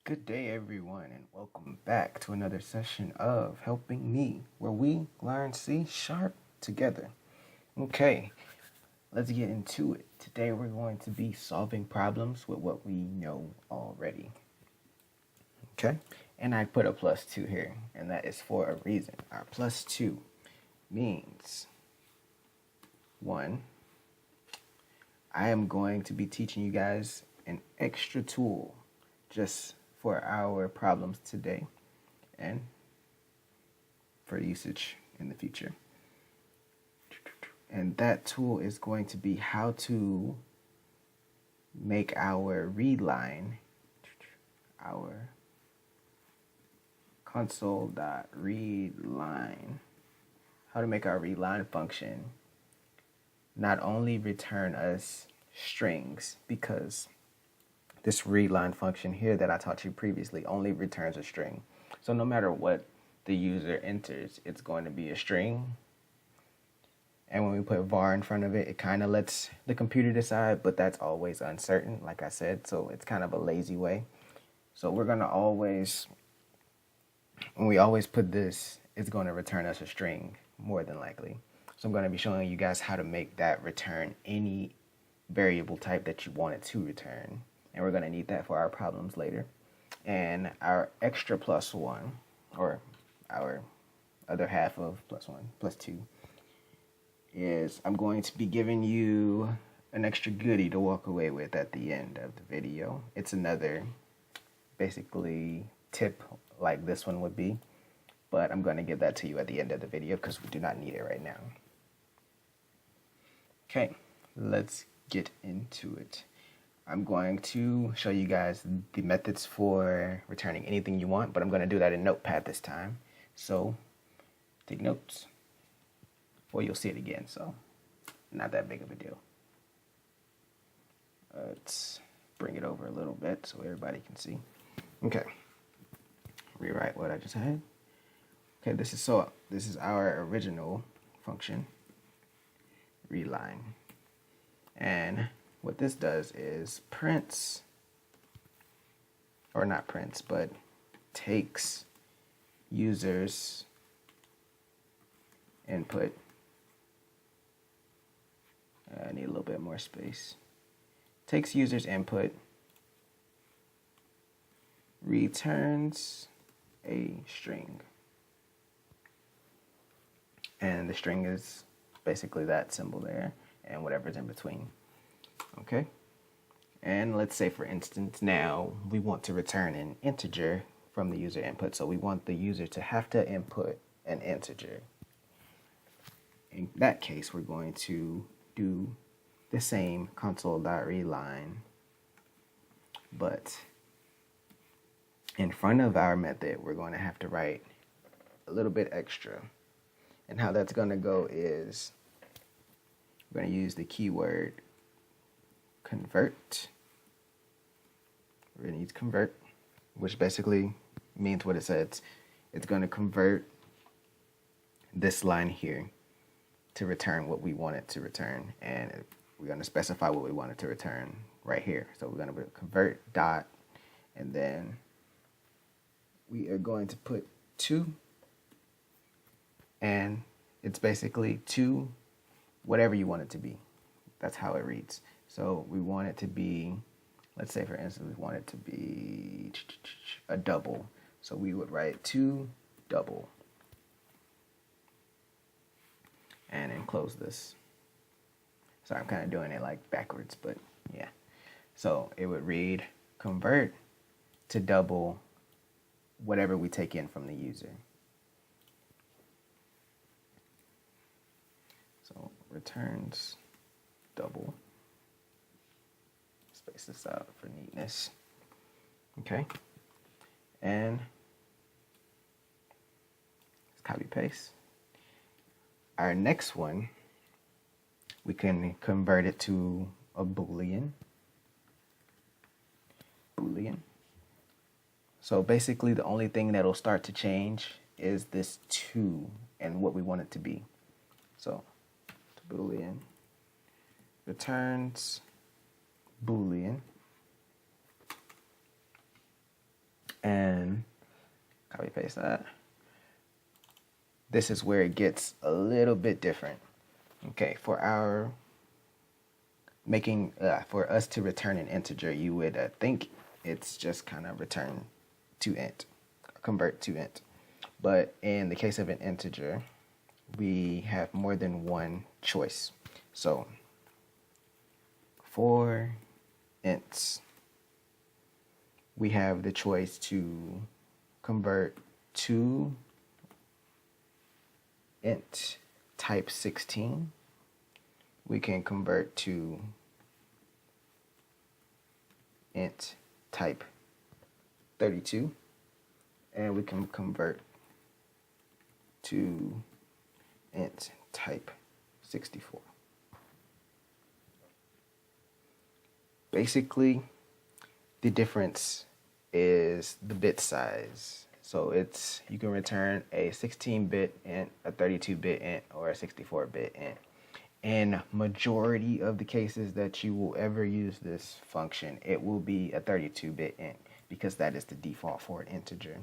Good day, everyone, and welcome back to another session of Helping Me, where we learn C# together. Okay, let's get into it. Today, we're going to be solving problems with what we know already. Okay, and I put a +2 here, and that is for a reason. Our +2 means 1, I am going to be teaching you guys an extra tool just for our problems today and for usage in the future. And that tool is going to be how to make our read line, our console.readLine, how to make our read line function not only return us strings, because this read line function here that I taught you previously only returns a string. So no matter what the user enters, it's going to be a string. And when we put var in front of it, it kind of lets the computer decide, but that's always uncertain, like I said. So it's kind of a lazy way. So we're going to always, when we always put this, it's going to return us a string, more than likely. So I'm going to be showing you guys how to make that return any variable type that you want it to return. And we're going to need that for our problems later. And our extra +1, or our other half of +1, +2, is I'm going to be giving you an extra goodie to walk away with at the end of the video. It's another, basically, tip like this one would be. But I'm going to give that to you at the end of the video because we do not need it right now. Okay, let's get into it. I'm going to show you guys the methods for returning anything you want, but I'm going to do that in Notepad this time. So take notes, or you'll see it again, so not that big of a deal. Let's bring it over a little bit so everybody can see. Okay, rewrite what I just had. Okay, this is our original function, readLine, and what this does is prints, or not prints, but takes users' input. I need a little bit more space. Takes users' input, returns a string. And the string is basically that symbol there and whatever's in between. Okay, and let's say, for instance, now we want to return an integer from the user input. So we want the user to have to input an integer. In that case, we're going to do the same console.readLine, but in front of our method, we're going to have to write a little bit extra. And how that's going to go is we're going to use the keyword convert. We're going to use convert, which basically means what it says. It's going to convert this line here to return what we want it to return. And we're going to specify what we want it to return right here. So we're going to convert dot, and then we are going to put 2, and it's basically 2, whatever you want it to be. That's how it reads. So we want it to be, let's say, for instance, we want it to be a double. So we would write 2 double and then close this. Sorry, I'm kind of doing it like backwards, but yeah. So it would read convert to double whatever we take in from the user. So returns double. Space this out for neatness. Okay. And let's copy paste. Our next one, we can convert it to a Boolean. So basically the only thing that'll start to change is this 2 and what we want it to be. So Boolean returns Boolean. Copy paste that. This is where it gets a little bit different. Okay, for our for us to return an integer, you would think it's just kind of return to int, convert to int. But in the case of an integer, we have more than one choice. So for ints, we have the choice to convert to int type 16. We can convert to int type 32, and we can convert to int type 64. Basically, the difference is the bit size. So you can return a 16-bit int, a 32-bit int, or a 64-bit int. In majority of the cases that you will ever use this function, it will be a 32-bit int because that is the default for an integer.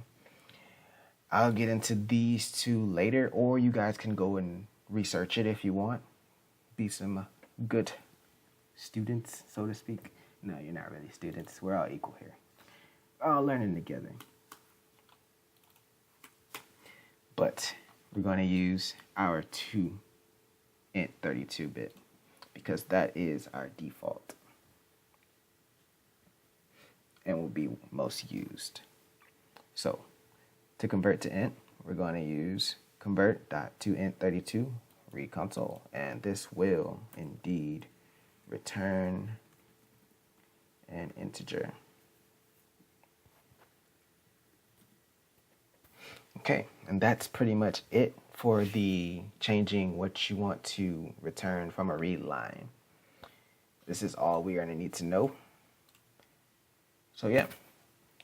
I'll get into these two later, or you guys can go and research it if you want. Be some good students, so to speak. No, you're not really students. We're all equal here. We're all learning together. But we're going to use our 2 int 32-bit because that is our default and will be most used. So to convert to int, we're going to use convert.toInt32 read console, and this will indeed return an integer. Okay, and that's pretty much it for the changing what you want to return from a read line. This is all we are going to need to know. So yeah,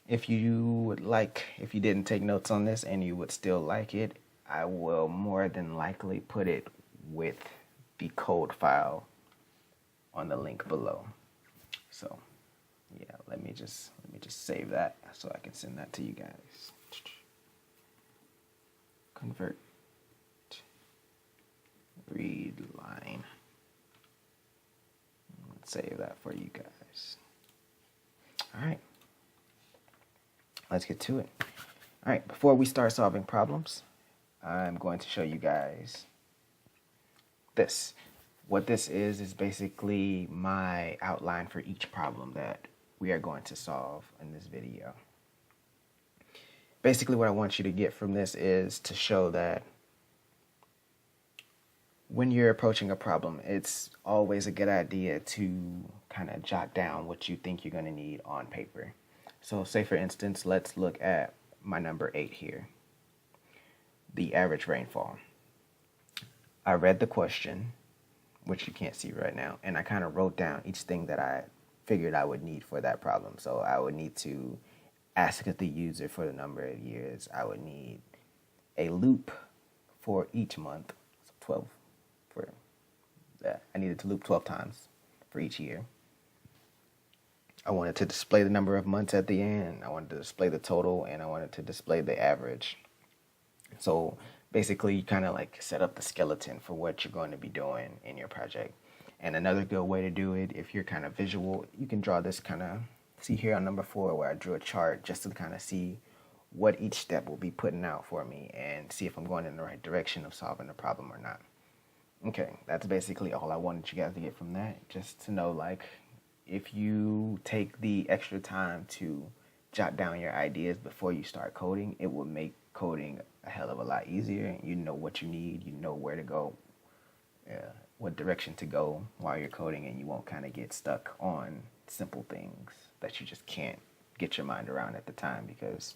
if you didn't take notes on this and you would still like it, I will more than likely put it with the code file on the link below. So yeah, let me just save that so I can send that to you guys. Convert read line. Let's save that for you guys. All right, let's get to it. All right, before we start solving problems, I'm going to show you guys this. What this is basically my outline for each problem that we are going to solve in this video. Basically, what I want you to get from this is to show that when you're approaching a problem, it's always a good idea to kind of jot down what you think you're going to need on paper. So say, for instance, let's look at my number 8 here, the average rainfall. I read the question, which you can't see right now, and I kind of wrote down each thing that I figured I would need for that problem. So I would need to ask the user for the number of years. I would need a loop for each month, so 12 for that. I needed to loop 12 times for each year. I wanted to display the number of months at the end. I wanted to display the total, and I wanted to display the average. So basically, you kind of like set up the skeleton for what you're going to be doing in your project. And another good way to do it, if you're kind of visual, you can draw this kind of, see here on number 4 where I drew a chart just to kind of see what each step will be putting out for me and see if I'm going in the right direction of solving the problem or not. Okay, that's basically all I wanted you guys to get from that. Just to know, like, if you take the extra time to jot down your ideas before you start coding, it will make coding a hell of a lot easier. You know what you need, you know where to go, what direction to go while you're coding, and you won't kind of get stuck on simple things that you just can't get your mind around at the time because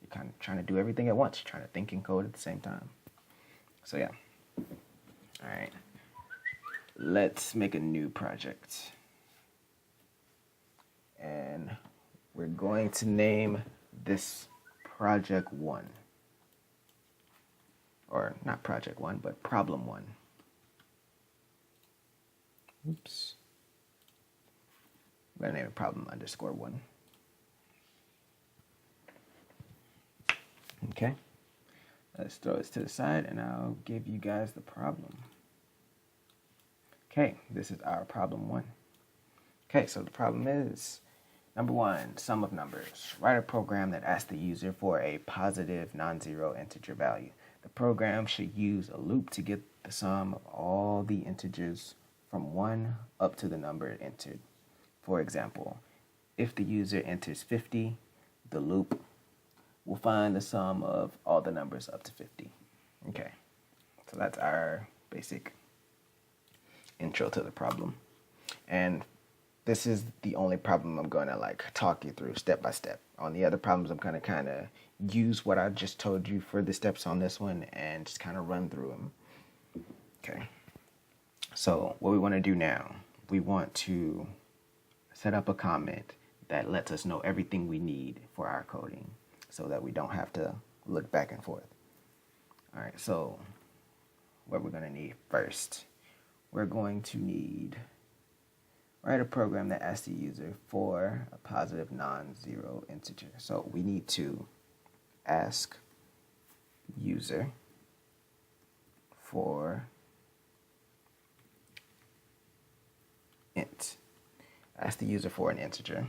you're kind of trying to do everything at once. You're trying to think and code at the same time. So yeah. All right. Let's make a new project. And we're going to name this Project 1. Or not Project 1, but Problem 1. Oops. I'm going to name it Problem_1. Okay, let's throw this to the side and I'll give you guys the problem. Okay, this is our problem 1. Okay, so the problem is, number 1, sum of numbers. Write a program that asks the user for a positive non-zero integer value. The program should use a loop to get the sum of all the integers from 1 up to the number entered. For example, if the user enters 50, the loop will find the sum of all the numbers up to 50. Okay, so that's our basic intro to the problem. And this is the only problem I'm going to like talk you through step by step. On the other problems, I'm going to kind of use what I just told you for the steps on this one and just kind of run through them. Okay, so what we want to do now, we want to set up a comment that lets us know everything we need for our coding so that we don't have to look back and forth. All right, so what we're going to need first, we're going to need, write a program that asks the user for a positive non-zero integer. So we need to ask user for int. Ask the user for an integer.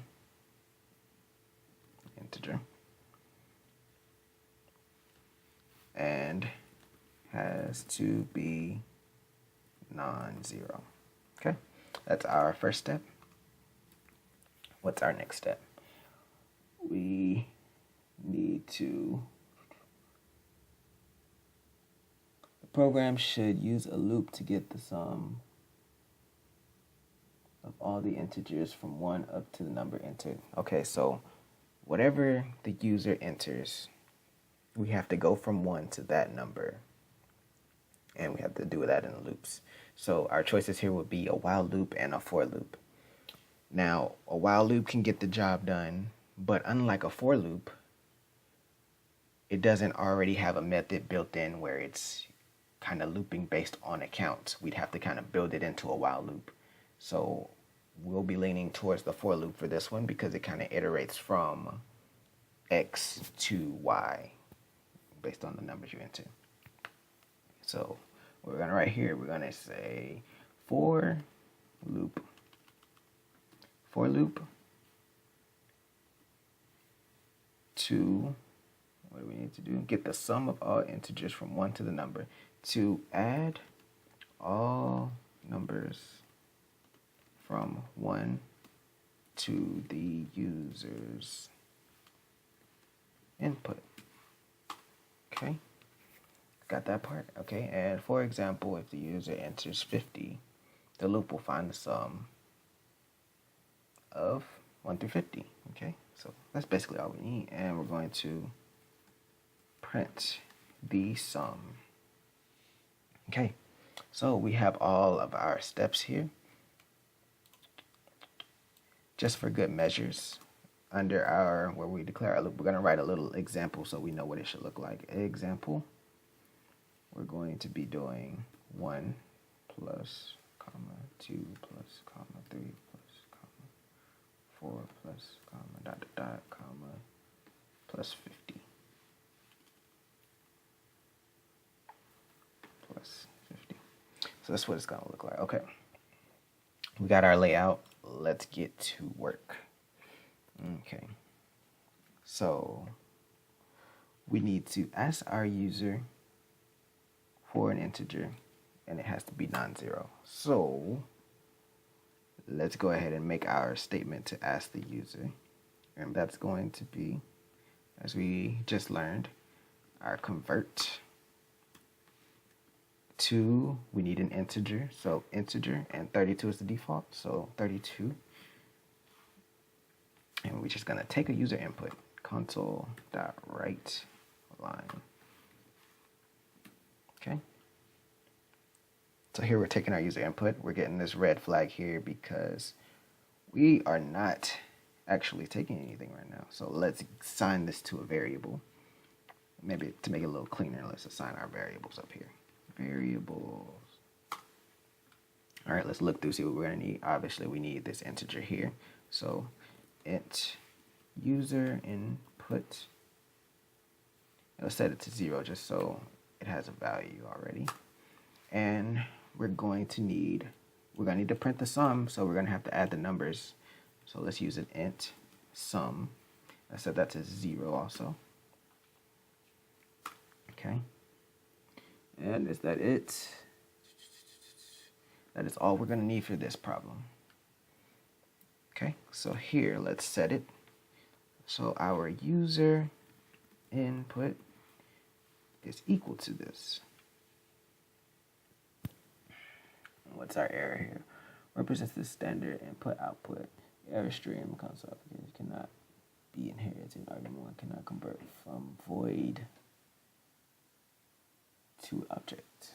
And has to be non-zero. Okay, that's our first step. What's our next step? We need to, the program should use a loop to get the sum of all the integers from 1 up to the number entered. Okay, so whatever the user enters, we have to go from 1 to that number, and we have to do that in loops. So our choices here would be a while loop and a for loop. Now, a while loop can get the job done, but unlike a for loop, it doesn't already have a method built in where it's kind of looping based on a count. We'd have to kind of build it into a while loop. So we'll be leaning towards the for loop for this one because it kind of iterates from X to Y based on the numbers you enter. So what we're going to write here, we're going to say for loop to, what do we need to do? Get the sum of all integers from 1 to the number, to add all numbers from 1 to the user's input. Okay, got that part? Okay, and for example, if the user enters 50, the loop will find the sum of 1 through 50. Okay, so that's basically all we need, and we're going to print the sum. Okay, so we have all of our steps here. Just for good measures, under our, where we declare our loop, we're going to write a little example so we know what it should look like. Example, we're going to be doing 1 plus, comma, 2 plus, comma, 3 plus, comma, 4 plus, comma, dot, dot, dot, comma, plus 50. Plus 50. So that's what it's going to look like. Okay. We got our layout. Let's get to work. Okay. So we need to ask our user for an integer, and it has to be non-zero. So let's go ahead and make our statement to ask the user. And that's going to be, as we just learned, our convert to, we need an integer, so integer, and 32 is the default, so 32. And we're just gonna take a user input, console.write line. Okay. So here we're taking our user input. We're getting this red flag here because we are not actually taking anything right now. So let's assign this to a variable. Maybe to make it a little cleaner, let's assign our variables up here. Variables. All right, let's look through, see what we're gonna need. Obviously, we need this integer here. So int user input, It'll set it to 0 just so it has a value already. And we're going to need to print the sum, so we're going to have to add the numbers. So let's use an int sum. I set that to 0 also. Okay. And is that it? That is all we're going to need for this problem. Okay, so here, let's set it. So our user input is equal to this. What's our error here? Represents the standard input-output. Error stream console application cannot be inherited. Argument 1 cannot convert from void to object.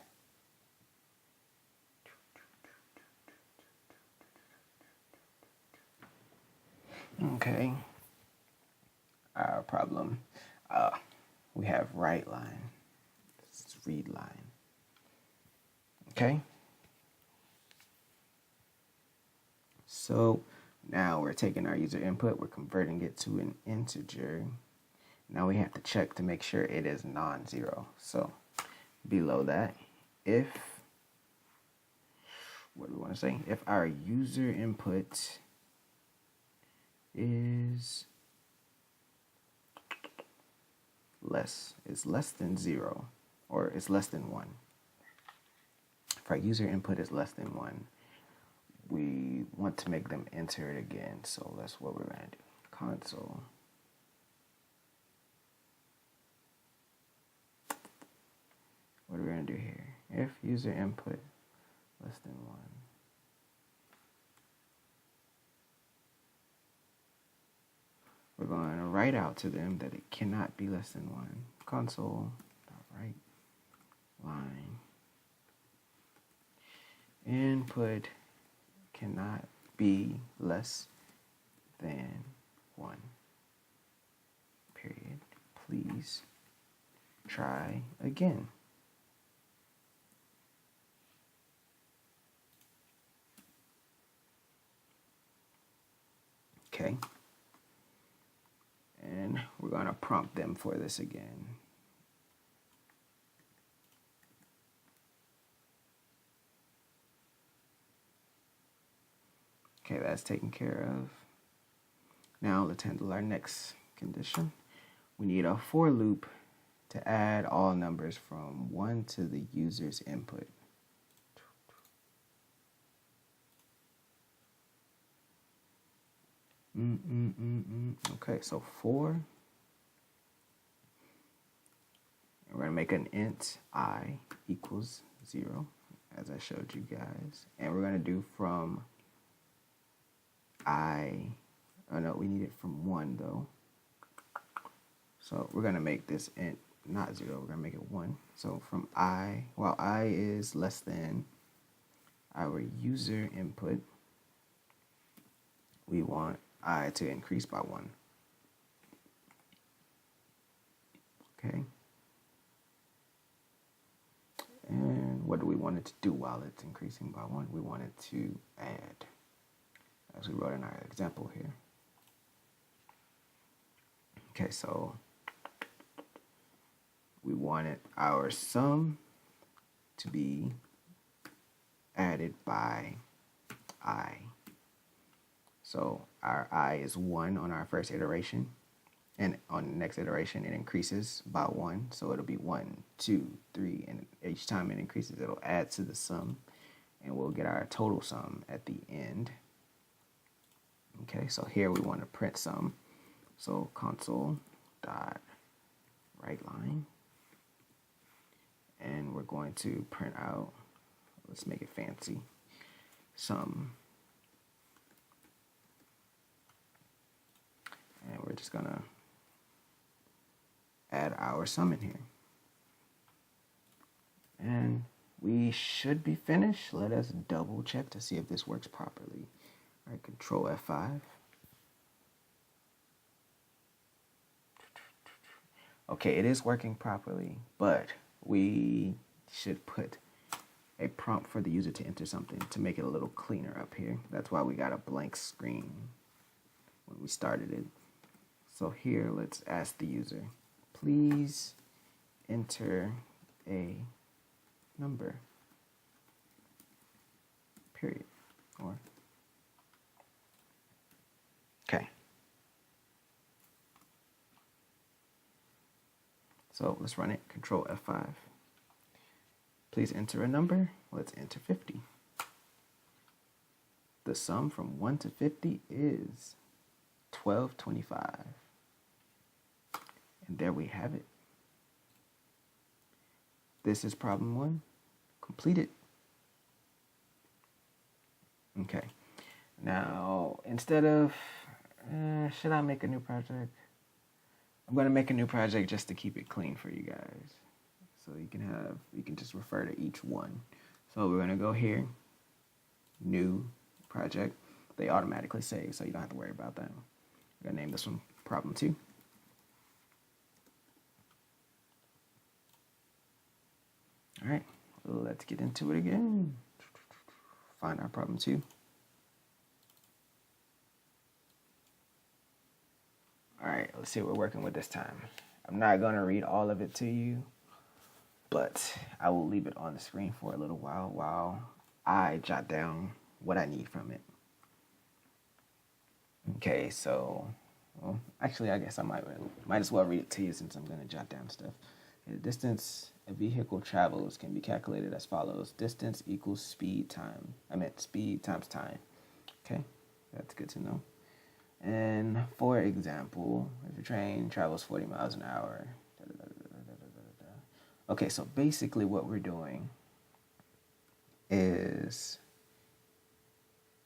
Okay. Our problem. We have write line. This is read line. Okay. So now we're taking our user input, we're converting it to an integer. Now we have to check to make sure it is non-zero. So below that, what do we want to say? If our user input is less than 0, or is less than 1. If our user input is less than 1, we want to make them enter it again. So that's what we're going to do. Console. What are we going to do here? If user input less than 1. We're going to write out to them that it cannot be less than 1. Console.write line. Input cannot be less than 1. Period. Please try again. Okay. And we're going to prompt them for this again. Okay, that's taken care of. Now let's handle our next condition. We need a for loop to add all numbers from 1 to the user's input. Okay, so for, we're going to make an int I equals 0, as I showed you guys. And we're going to do from we need it from 1 though. So we're going to make this int not 0, we're going to make it 1. So from while I is less than our user input, we want I to increase by 1. Okay. And what do we want it to do while it's increasing by 1? We want it to add, as we wrote in our example here. Okay, so we wanted our sum to be added by I. So our I is 1 on our first iteration, and on the next iteration it increases by 1. So it'll be 1, 2, 3, and each time it increases, it'll add to the sum, and we'll get our total sum at the end. Okay, so here we want to print sum. So console.writeLine, and we're going to print out, let's make it fancy, sum. And we're just going to add our sum in here. And we should be finished. Let us double check to see if this works properly. All right, Control F5. Okay, it is working properly, but we should put a prompt for the user to enter something to make it a little cleaner up here. That's why we got a blank screen when we started it. So here, let's ask the user, please enter a number, period, or, okay. So let's run it, Control F5. Please enter a number. Let's enter 50. The sum from 1 to 50 is 1225. And there we have it. This is problem 1, completed. Okay. Now, instead of, should I make a new project? I'm going to make a new project just to keep it clean for you guys. So you can just refer to each one. So we're going to go here, new project. They automatically save, so you don't have to worry about that. We're going to name this one problem 2. All right, let's get into it again. Find our problem 2. All right, let's see what we're working with this time. I'm not going to read all of it to you, but I will leave it on the screen for a little while I jot down what I need from it. Okay, so, well, actually, I guess I might as well read it to you since I'm going to jot down stuff. The distance a vehicle travels can be calculated as follows. Distance equals speed times time. Okay, that's good to know. And for example, if a train travels 40 miles an hour. Okay, so basically what we're doing is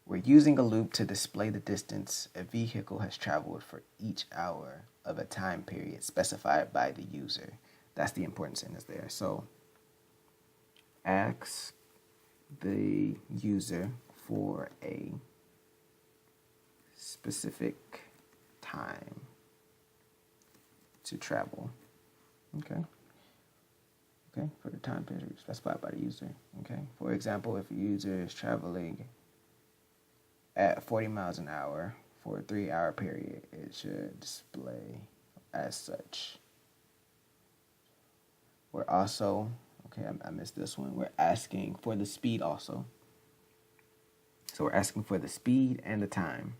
we're using a loop to display the distance a vehicle has traveled for each hour of a time period specified by the user. That's the important sentence there. So ask the user for a specific time to travel. Okay, for the time period specified by the user. Okay, for example, if a user is traveling at 40 miles an hour for a 3-hour period, it should display as such. We're also, okay, I missed this one. We're asking for the speed also. So we're asking for the speed and the time.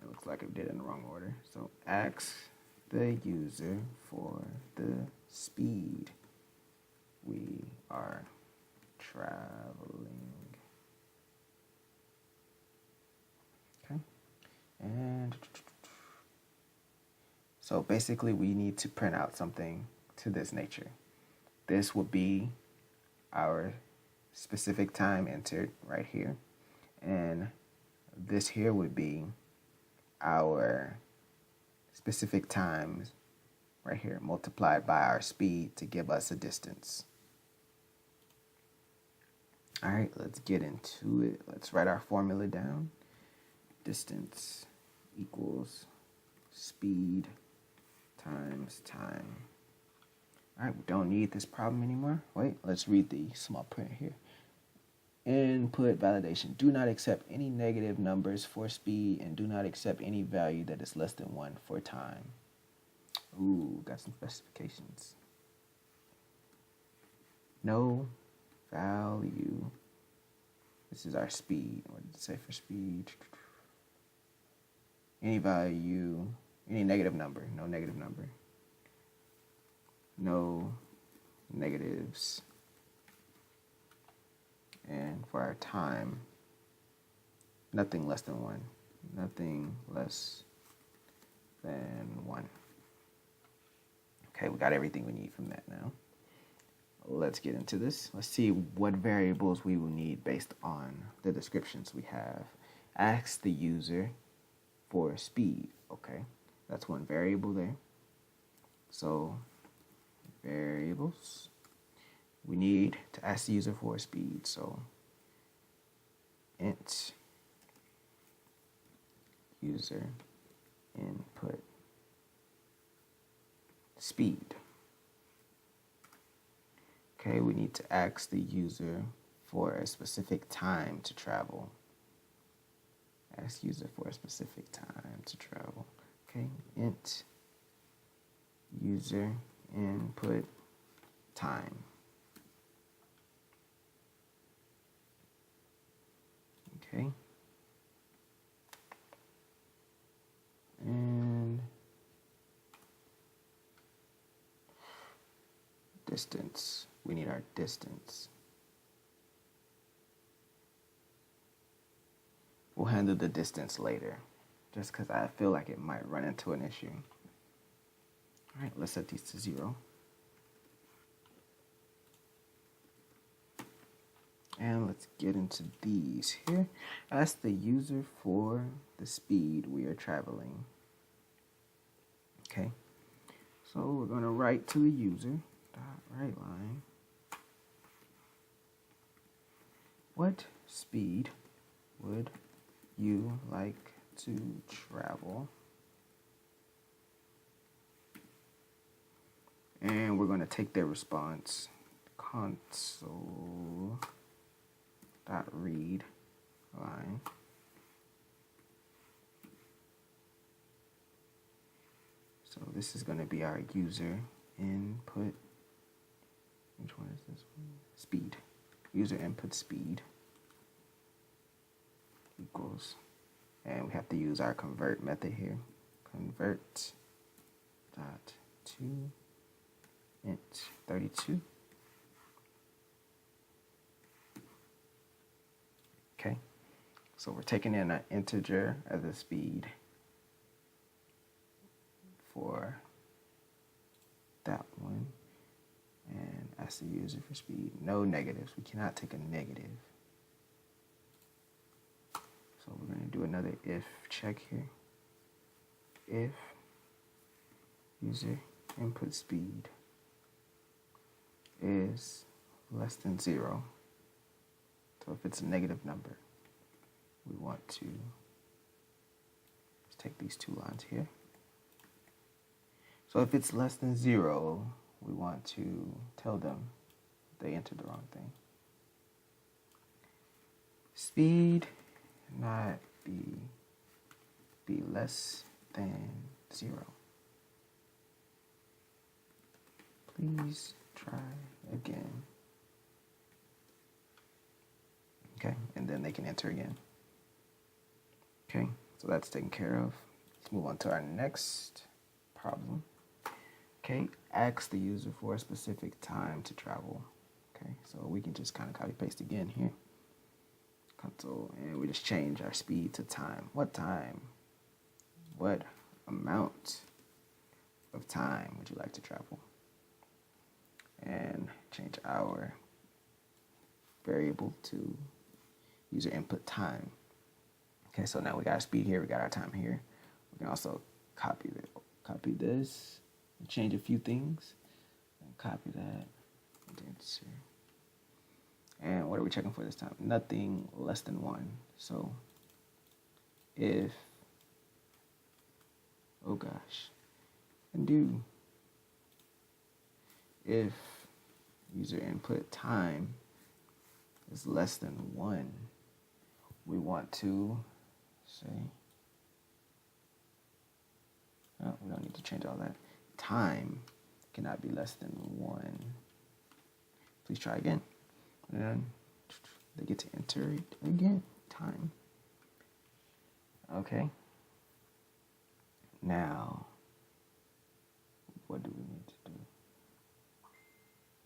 It looks like I did it in the wrong order. So ask the user for the speed we are traveling. Okay. And so basically we need to print out something to this nature. This would be our specific time entered right here. And this here would be our specific times right here multiplied by our speed to give us a distance. All right, let's get into it. Let's write our formula down. Distance equals speed times time. All right, we don't need this problem anymore. Wait, let's read the small print here. Input validation. Do not accept any negative numbers for speed and do not accept any value that is less than 1 for time. Ooh, got some specifications. No value. This is our speed. What did it say for speed? Any value, any negative number. No negative number. No negatives. And for our time, nothing less than 1. Nothing less than 1. Okay, we got everything we need from that now. Let's get into this. Let's see what variables we will need based on the descriptions we have. Ask the user for speed. Okay, that's one variable there. So, variables. We need to ask the user for speed. So, int user input speed. Okay, we need to ask the user for a specific time to travel. Ask user for a specific time to travel. Okay, int user input time. Okay. And distance. We need our distance. We'll handle the distance later, just because I feel like it might run into an issue. All right, let's set these to 0. And let's get into these here. Ask the user for the speed we are traveling. Okay, so we're going to write to the user, write line. What speed would you like to travel? And we're going to take their response, console.read line. So this is going to be our user input. Which one is this one? Speed. User input speed equals, and we have to use our convert method here. Convert dot to int 32. Okay, so we're taking in an integer as a speed for that one, and ask the user for speed. No negatives. We cannot take a negative. So we're going to do another if check here. If user input speed is less than 0, so if it's a negative number, we want to take these two lines here. So if it's less than 0, we want to tell them they entered the wrong thing. Speed not be less than 0. Please try again. Okay, and then they can enter again. Okay, so that's taken care of. Let's move on to our next problem. Okay, ask the user for a specific time to travel. Okay, so we can just kind of copy paste again here. Console, and we just change our speed to time. What time? What amount of time would you like to travel? And change our variable to user input time. Okay, so now we got our speed here, we got our time here. We can also copy this, and change a few things, and copy that. And what are we checking for this time? Nothing less than 1. So if, oh gosh, undo. If user input time is less than 1, we want to say, oh, we don't need to change all that. Time cannot be less than 1. Please try again. And they get to enter it again. Time. Okay. Now, what do we need to do?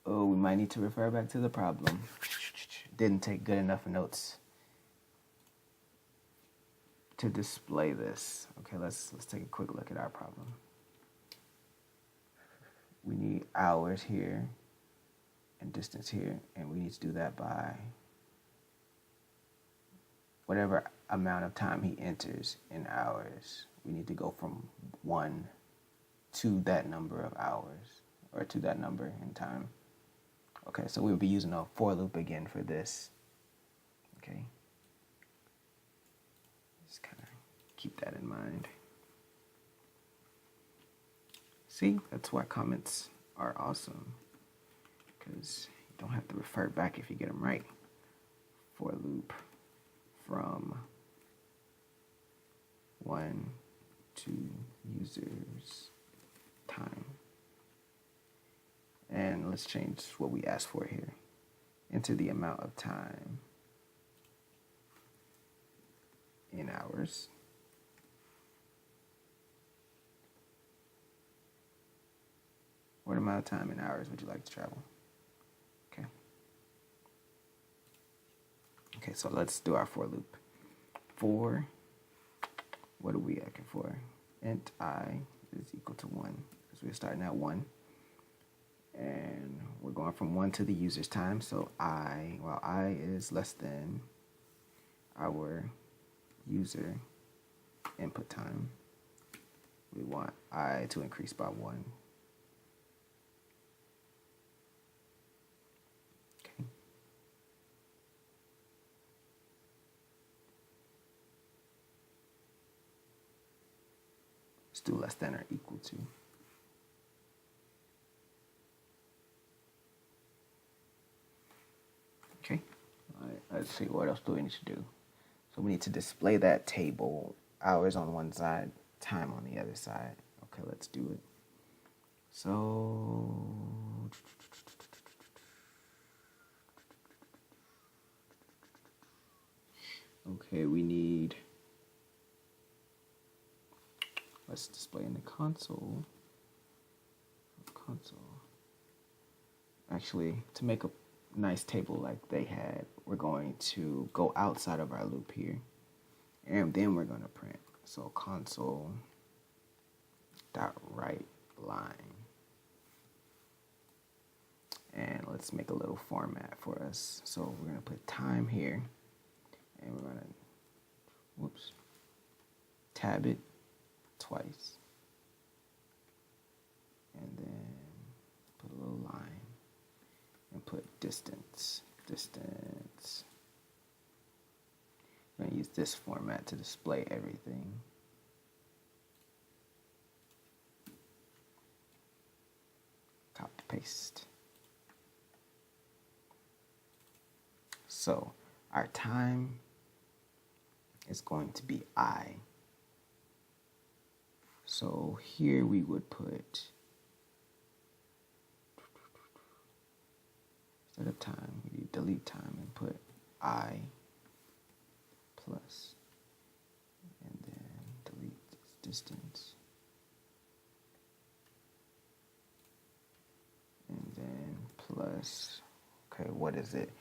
Oh, we might need to refer back to the problem. Didn't take good enough notes to display this. Okay, let's take a quick look at our problem. We need hours here and distance here, and we need to do that by whatever amount of time he enters in hours. We need to go from 1 to that number of hours, or to that number in time. Okay, so we'll be using a for loop again for this. Okay, just kind of keep that in mind. See, that's why comments are awesome, because you don't have to refer back if you get them right. For loop from 1 to user's time. And And let's change what we asked for here. Enter the amount of time in hours. What amount of time in hours would you like to travel? Okay. Okay, so let's do our for loop. For, what are we looking for? Int I is equal to 1, because we're starting at 1. And we're going from 1 to the user's time. So while I is less than our user input time, we want I to increase by 1. Okay. Let's do less than or equal to. Okay, all right, let's see, what else do we need to do? So we need to display that table, hours on one side, time on the other side. Okay, let's do it. So, okay, we need, let's display in the console. Actually, to make a nice table like they had, we're going to go outside of our loop here, and then we're going to print. So console dot write line, and let's make a little format for us. So we're going to put time here, and we're going to tab it twice, and then put a little line and put distance. I'm going to use this format to display everything. Copy paste. So our time is going to be I. So here we would put, instead of time, we need delete time and put I plus, and then delete distance, and then plus, okay, what is it?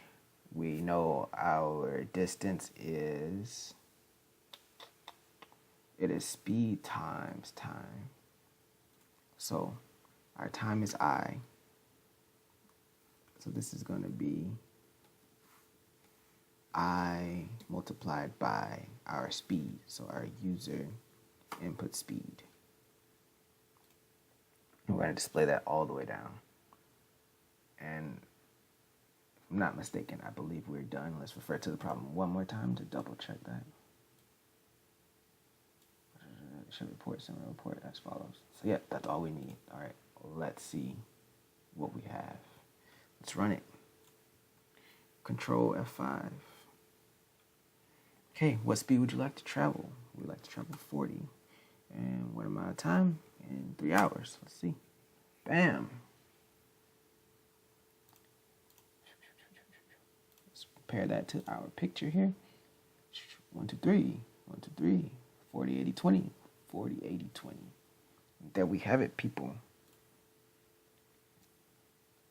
We know our distance is, it is speed times time. So our time is I. So this is going to be I multiplied by our speed, so our user input speed. And we're going to display that all the way down. And if I'm not mistaken, I believe we're done. Let's refer to the problem one more time to double check that. Should report, similar report as follows. So yeah, that's all we need. All right, let's see what we have. Let's run it. Control F5. Okay, what speed would you like to travel? We'd like to travel 40. And what amount of time? In 3 hours. Let's see. Bam. Let's compare that to our picture here. 1, 2, 3. 1, 2, 3. 40, 80, 20. 40, 80, 20. There we have it, people.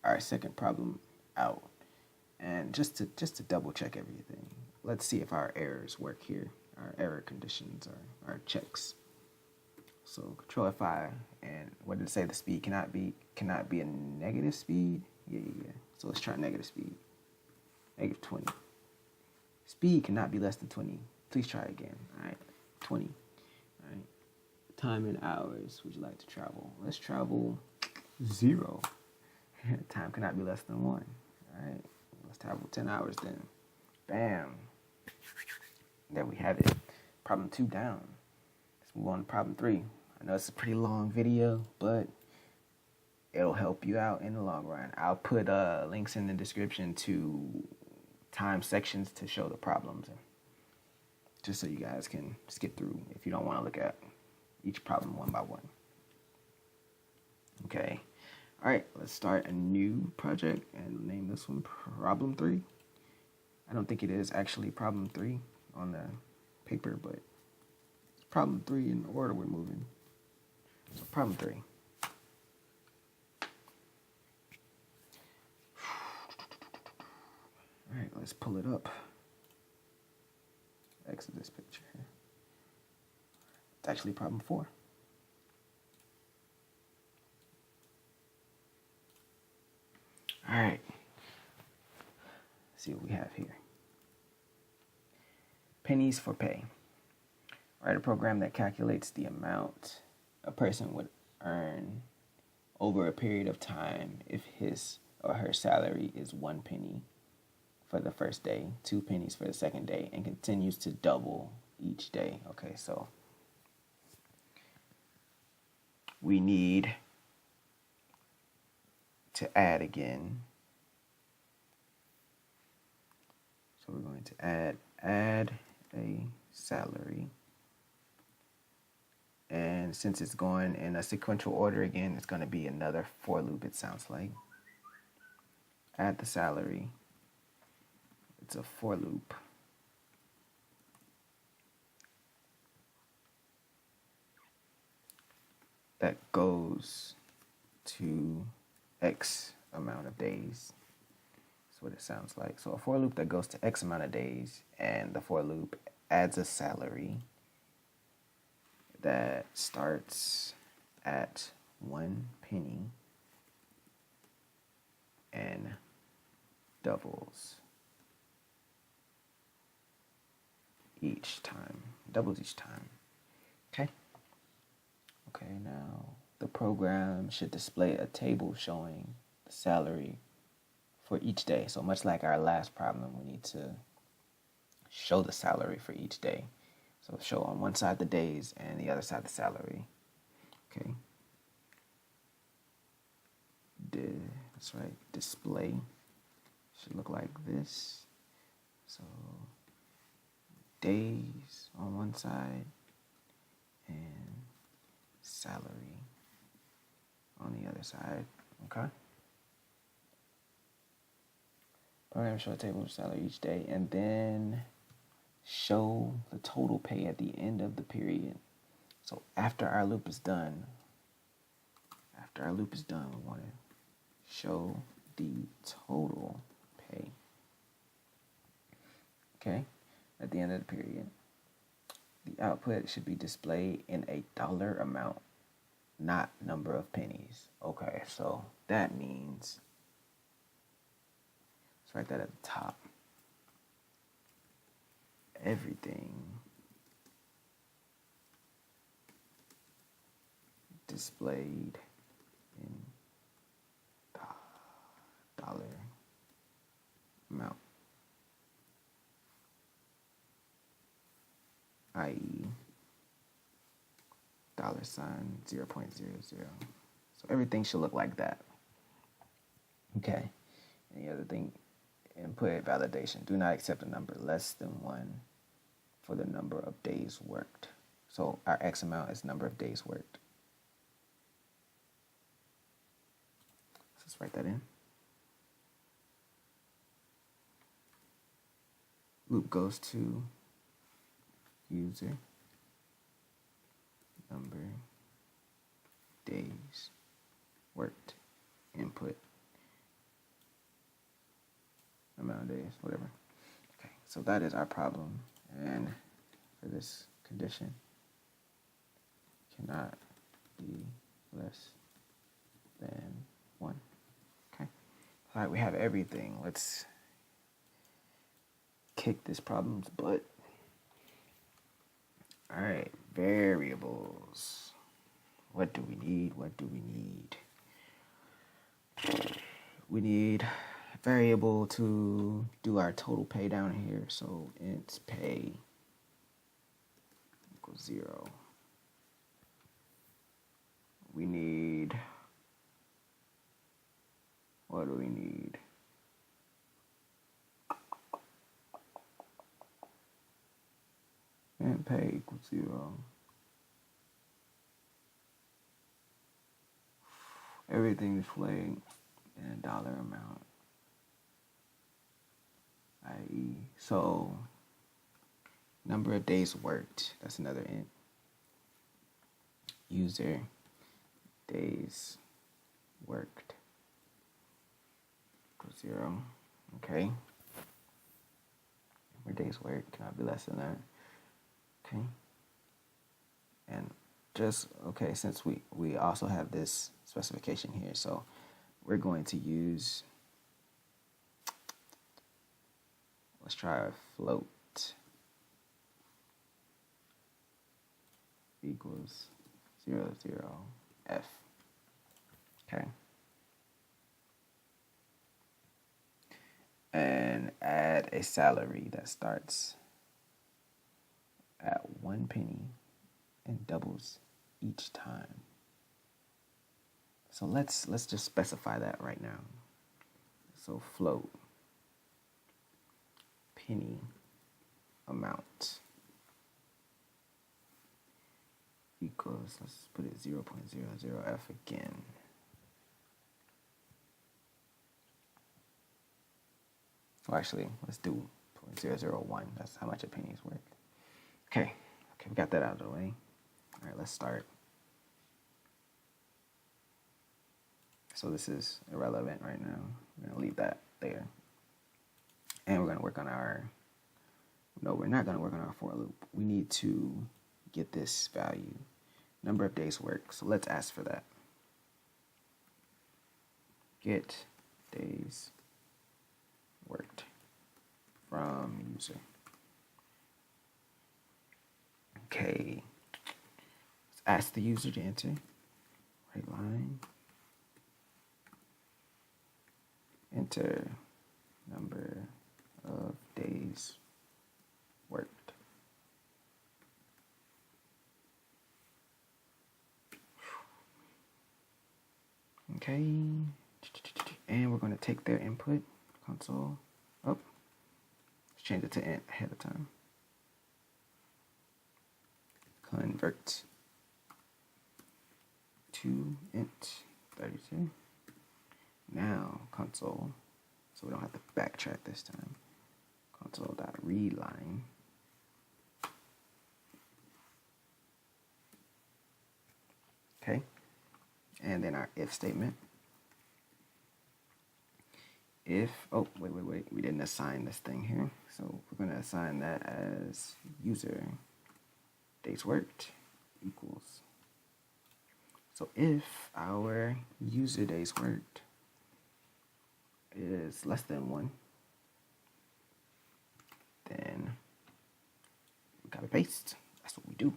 Our second problem out. And just to double check everything, let's see if our errors work here. Our error conditions are our checks. So Control F5, and what did it say? The speed cannot be a negative speed. Yeah. So let's try negative speed. Negative 20. Speed cannot be less than 20. Please try again. All right, 20. All right. Time in hours. Would you like to travel? Let's travel 0. Time cannot be less than 1. All right. Let's travel 10 hours then. Bam. There we have it. Problem 2 down. Let's move on to problem 3. I know it's a pretty long video, but it'll help you out in the long run. I'll put links in the description to time sections to show the problems, just so you guys can skip through if you don't want to look at each problem one by one. Okay. All right, let's start a new project and name this one Problem 3. I don't think it is actually Problem 3 on the paper, but it's Problem 3 in the order we're moving. So Problem 3. All right, let's pull it up. Exit this picture here. It's actually Problem 4. All right. Let's see what we have here. Pennies for pay. Write a program that calculates the amount a person would earn over a period of time if his or her salary is 1 penny for the first day, 2 pennies for the second day, and continues to double each day. Okay, so we need to add again. So we're going to add a salary. And since it's going in a sequential order again, it's going to be another for loop, it sounds like. Add the salary. It's a for loop. That goes to X amount of days. That's what it sounds like. So a for loop that goes to X amount of days, and the for loop adds a salary that starts at 1 penny and doubles each time. Doubles each time. Okay. Okay, now the program should display a table showing the salary for each day. So much like our last problem, we need to show the salary for each day. So show on one side the days and the other side the salary. Okay. That's right. Display should look like this. So days on one side and salary on the other side. Okay. Program show a table of salary each day, and then show the total pay at the end of the period. So after our loop is done, we want to show the total pay. Okay, at the end of the period. The output should be displayed in a dollar amount, not number of pennies. Okay, so that means, let's write that at the top. Everything displayed in dollar amount, i.e. $0.00. So everything should look like that. Okay. And the other thing, input validation. Do not accept a number less than 1 for the number of days worked. So our X amount is number of days worked. So let's write that in. Loop goes to user, number, days worked, input, amount of days, whatever. Okay, so that is our problem. And for this condition, cannot be less than 1. Okay. All right, we have everything. Let's kick this problem's butt. All right, variables. What do we need? We need a variable to do our total pay down here. So int pay equals 0. We need, what do we need? And pay equals 0. everything displayed in a dollar amount, i.e., so number of days worked, that's another int. User days worked equals 0. Okay. Number of days worked cannot be less than that. Okay. And just, okay, since we also have this specification here, so we're going to use, let's try a float equals 0, 0, f. Okay. And add a salary that starts at 1 penny and doubles each time. So let's just specify that right now. So float penny amount equals, let's put it 0.00f again. Well, actually, let's do 0.001. That's how much a penny is worth. Okay, we got that out of the way. All right, let's start. So this is irrelevant right now. We're gonna leave that there. And we're gonna work on our, no, we're not gonna work on our for loop. We need to get this value, number of days worked. So let's ask for that. Get days worked from user. Okay, let's ask the user to enter, right line, enter number of days worked. Okay, and we're going to take their input, console, let's change it to int ahead of time. Convert to int 32. Now console, so we don't have to backtrack this time. Console.readLine. Okay, and then our if statement. If, oh, wait, we didn't assign this thing here. So we're going to assign that as user days worked equals. So if our user days worked is less than 1, then we copy paste. That's what we do.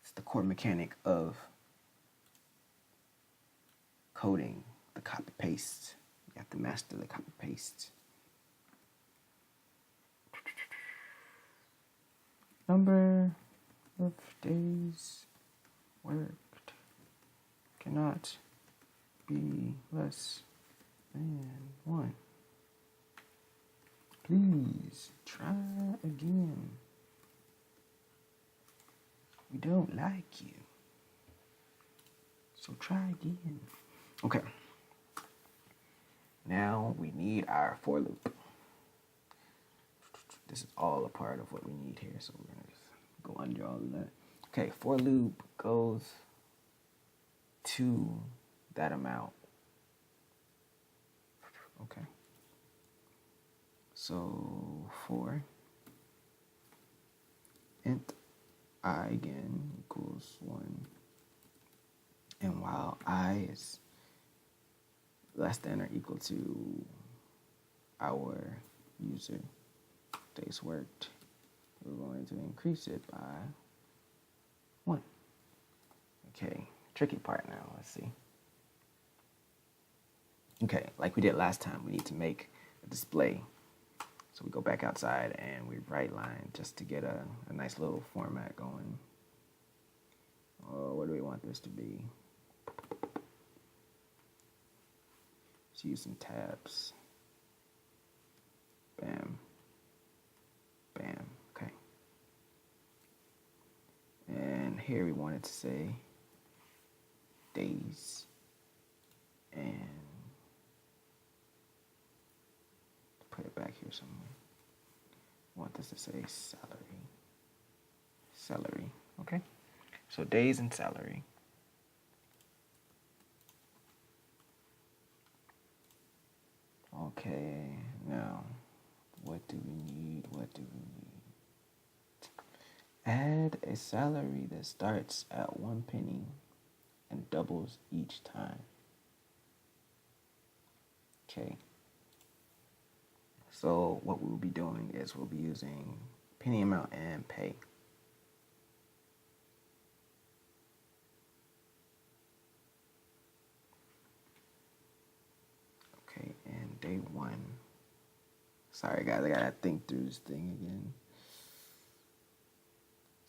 It's the core mechanic of coding, the copy paste. You have to master the copy paste. Number of days worked cannot be less than 1. Please try again. We don't like you, so try again. Okay. Now we need our for loop. This is all a part of what we need here, so we're gonna just go under all of that. Okay, for loop goes to that amount. Okay. So for int I again equals 1, and while I is less than or equal to our user days worked, we're going to increase it by 1. Okay, tricky part now, let's see. Okay, like we did last time, we need to make a display. So we go back outside and we right line just to get a nice little format going. Oh, what do we want this to be? Let's use some tabs. Bam. Bam. Okay. And here we wanted to say days. And put it back here somewhere. I want this to say salary. Salary, okay? So days and salary. Okay, now, what do we need? Add a salary that starts at 1 penny and doubles each time. Okay. So what we'll be doing is we'll be using penny amount and pay. Okay, and day 1. Sorry guys, I gotta think through this thing again.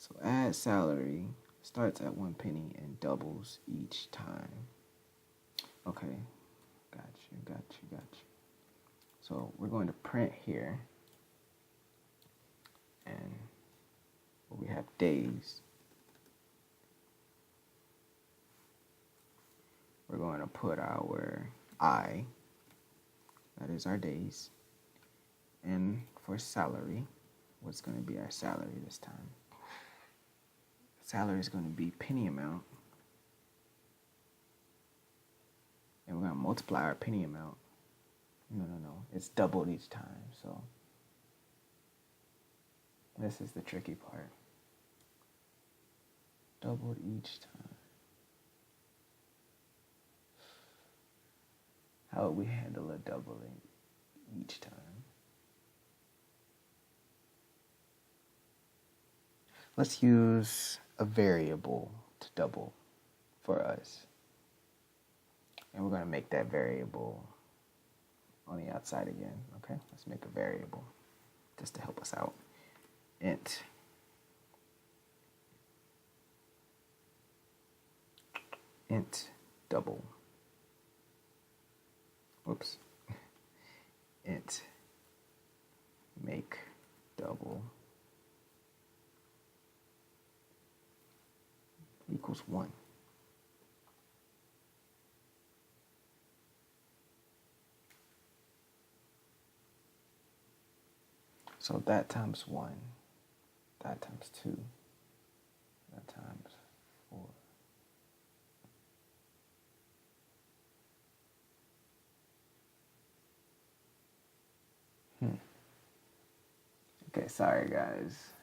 So add salary, starts at 1 penny and doubles each time. Okay, got you. So we're going to print here, and we have days. We're going to put our I, that is our days, and for salary, what's going to be our salary this time? Salary is going to be penny amount, and we're going to multiply our penny amount. No, it's doubled each time, so this is the tricky part. Doubled each time. How would we handle a doubling each time? Let's use a variable to double for us. And we're going to make that variable on the outside again, okay? Let's make a variable just to help us out. Int double. Whoops. Int make double equals 1. So that times 1, that times 2, that times 4. Okay, sorry guys.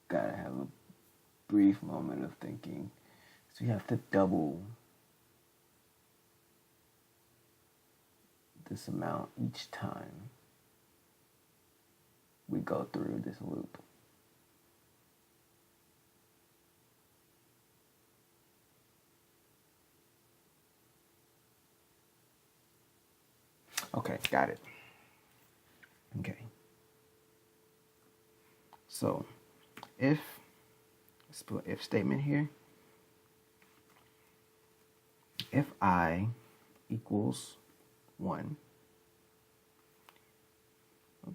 Gotta have a brief moment of thinking. So you have to double this amount each time we go through this loop. Okay, got it. Okay. So let's put if statement here. If I equals 1,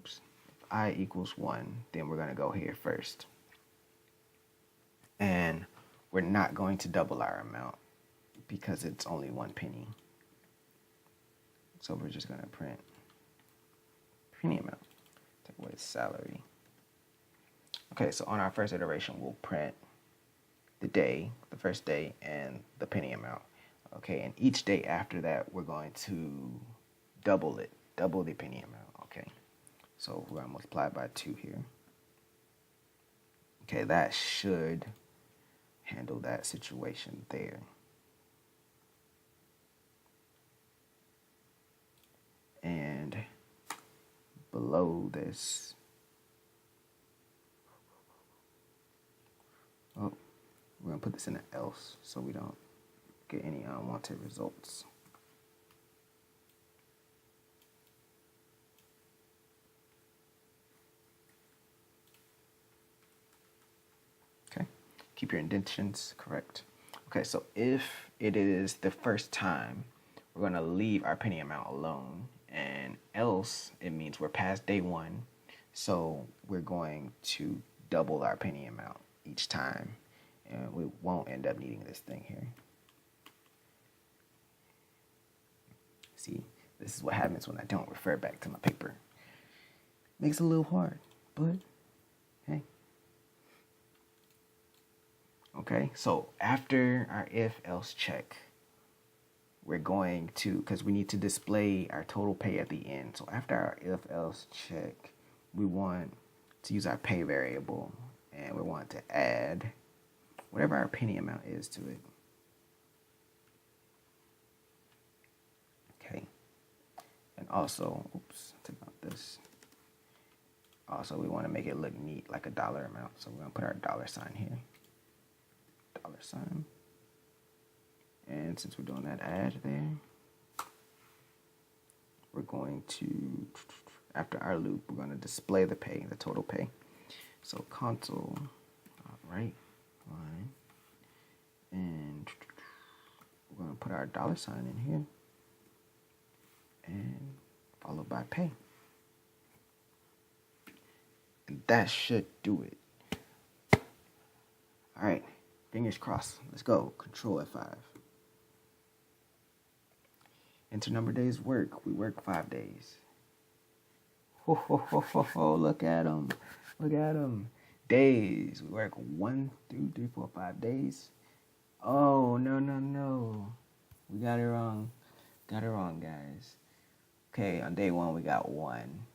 if I equals 1, then we're going to go here first. And we're not going to double our amount because it's only 1 penny. So we're just going to print penny amount. Take away salary. Okay, so on our first iteration, we'll print the day, the first day, and the penny amount. Okay, and each day after that, we're going to double the penny amount. Okay, so we're going to multiply by 2 here. Okay, that should handle that situation there. And below this, we're going to put this in an else so we don't get any unwanted results. Okay, keep your indentions correct. Okay, so if it is the first time, we're going to leave our penny amount alone, and else it means we're past day 1, so we're going to double our penny amount each time, and we won't end up needing this thing here. This is what happens when I don't refer back to my paper. Makes it a little hard, but hey. Okay, so after our if-else check, we're going to, because we need to display our total pay at the end. So after our if-else check, we want to use our pay variable, and we want to add whatever our penny amount is to it. Okay. And also, take out this. Also, we want to make it look neat, like a dollar amount. So we're going to put our dollar sign here. Dollar sign. And since we're doing that add there, we're going to, after our loop, we're going to display the pay, the total pay. So console, right line, and we're going to put our dollar sign in here, and followed by pay. And that should do it. All right, fingers crossed. Let's go. Control F5. Enter number of days work. We work 5 days. Ho, ho, ho, ho, ho. Look at them. Look at them. Days. We work 1, 2, 3, 4, 5 days. Oh, no. We got it wrong. Got it wrong, guys. Okay, on day 1, we got 1.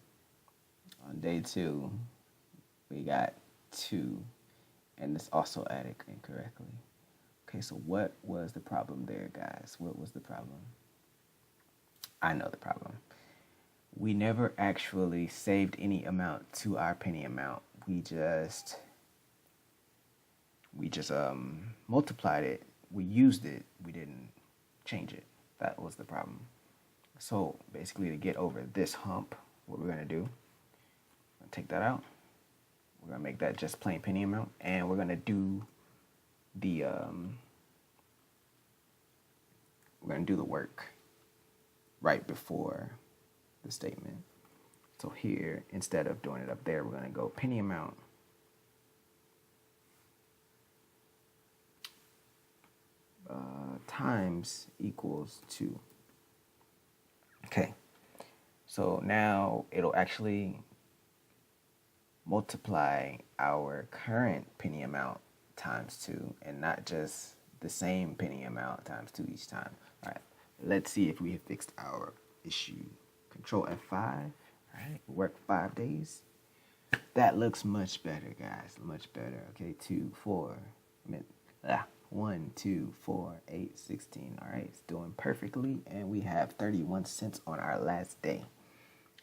On day 2, we got 2. And it's also added incorrectly. Okay, so what was the problem there, guys? What was the problem? I know the problem. We never actually saved any amount to our penny amount. We just multiplied it. We used it. We didn't change it. That was the problem. So basically, to get over this hump, what we're gonna do, we're gonna take that out. We're gonna make that just plain penny amount, and we're gonna do the work right before the statement. So here, instead of doing it up there, we're going to go penny amount times equals 2. Okay, so now it'll actually multiply our current penny amount times 2 and not just the same penny amount times 2 each time. All right, let's see if we have fixed our issue. Control F5. All right, work 5 days. That looks much better, guys. Much better. Okay, 1, 2, 4, 8, 16. All right, it's doing perfectly, and we have 31 cents on our last day.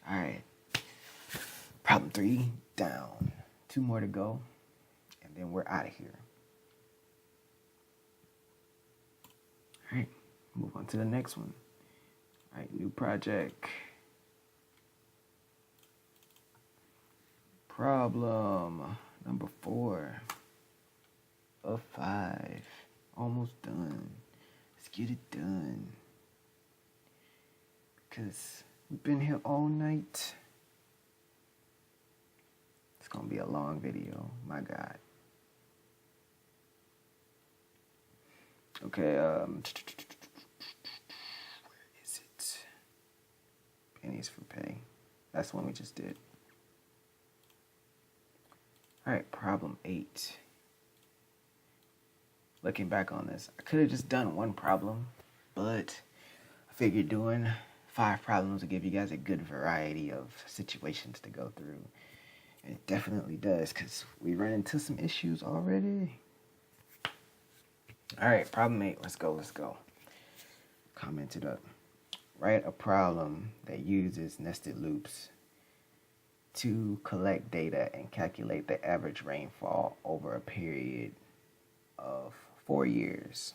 All right, problem 3 down. 2 more to go, and then we're out of here. All right, move on to the next one. All right, new project. Problem number 4 of 5. Almost done. Let's get it done. Because we've been here all night. It's going to be a long video. My God. Okay, where is it? Pennies for pay. That's the one we just did. All right, problem 8. Looking back on this, I could have just done one problem, but I figured doing 5 problems would give you guys a good variety of situations to go through. And it definitely does, because we run into some issues already. All right, problem 8. Let's go. Comment it up. Write a problem that uses nested loops to collect data and calculate the average rainfall over a period of 4 years.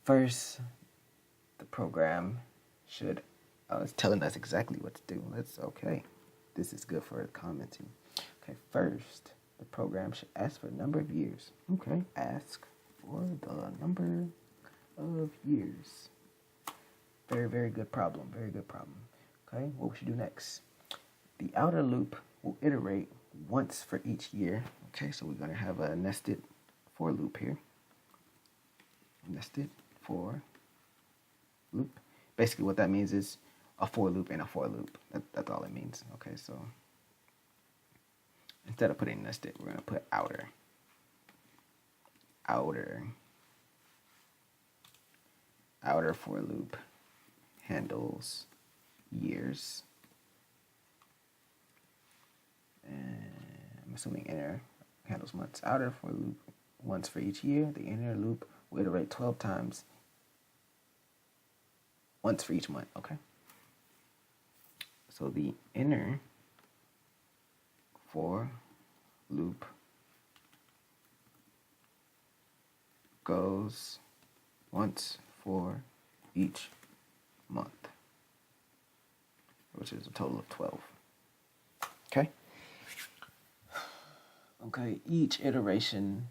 First, the program should, it's telling us exactly what to do. Okay. This is good for commenting. Okay, first, the program should ask for the number of years. Okay, ask for the number of years. Very, very good problem. Very good problem. Okay, what we should do next? The outer loop will iterate once for each year. Okay, so we're going to have a nested for loop here. Nested for loop. basically what that means is a for loop and a for loop. That's all it means. Okay, so instead of putting nested, we're going to put outer. Outer for loop handles years. And I'm assuming inner handles months. Outer for loop once for each year. The inner loop will iterate 12 times once for each month. Okay. So the inner for loop goes once for each month, which is a total of 12. Okay. Okay, each iteration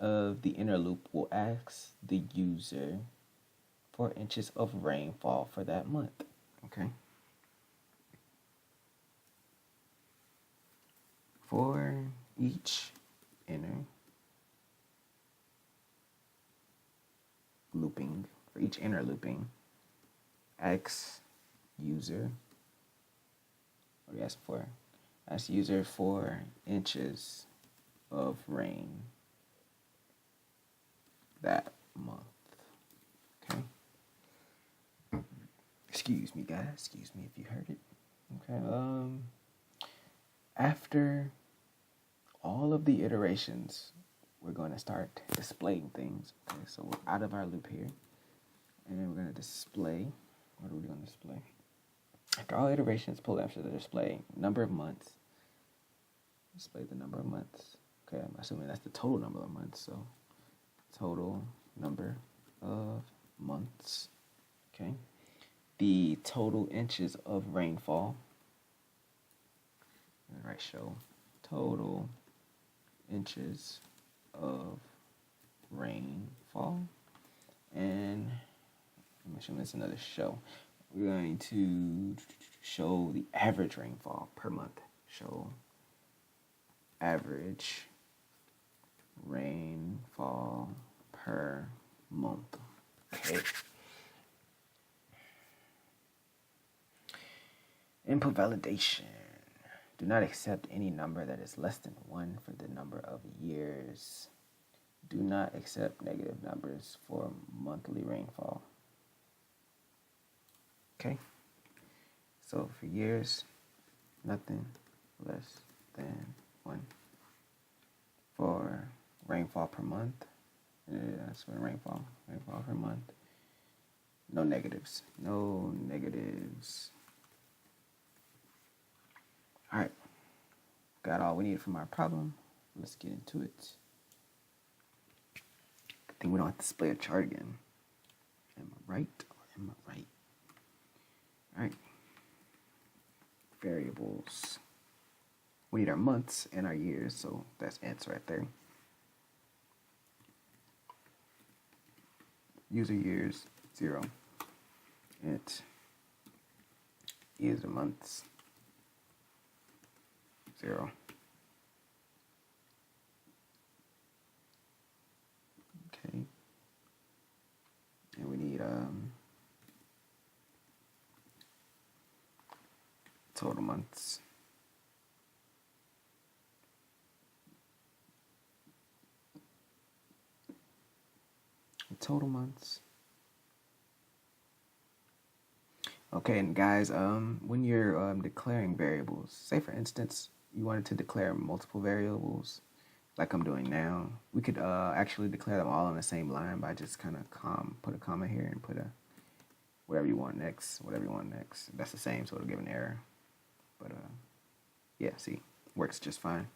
of the inner loop will ask the user for inches of rainfall for that month. Okay. For each inner looping, ask user, what are you asking for? Ask user for inches of rain that month. Okay. Excuse me, guys. Excuse me if you heard it. Okay. After all of the iterations, we're going to start displaying things. Okay, so we're out of our loop here, and we're going to display. What are we going to display? After all iterations, pull after the display number of months. Display the number of months. Okay, I'm assuming that's the total number of months. So total number of months. Okay. The total inches of rainfall. All right, show total inches of rainfall. And I'm assuming it's another show. We're going to show the average rainfall per month. Show average rainfall per month. Okay. Input validation. Do not accept any number that is less than 1 for the number of years. Do not accept negative numbers for monthly rainfall. Okay. So for years, nothing less than 1. For rainfall per month, that's for rainfall per month. No negatives. No negatives. All right. Got all we need from our problem. Let's get into it. Good thing we don't have to display a chart again. Am I right or am I right? All right. Variables. We need our months and our years, so that's ants right there. User years, 0. Int user months, 0. Okay. And we need total months. Total months. Okay, and guys, when you're declaring variables, say for instance, you wanted to declare multiple variables, like I'm doing now, we could actually declare them all on the same line by just kind of put a comma here and put a whatever you want next. That's the same, so it'll give an error. But yeah, see, works just fine,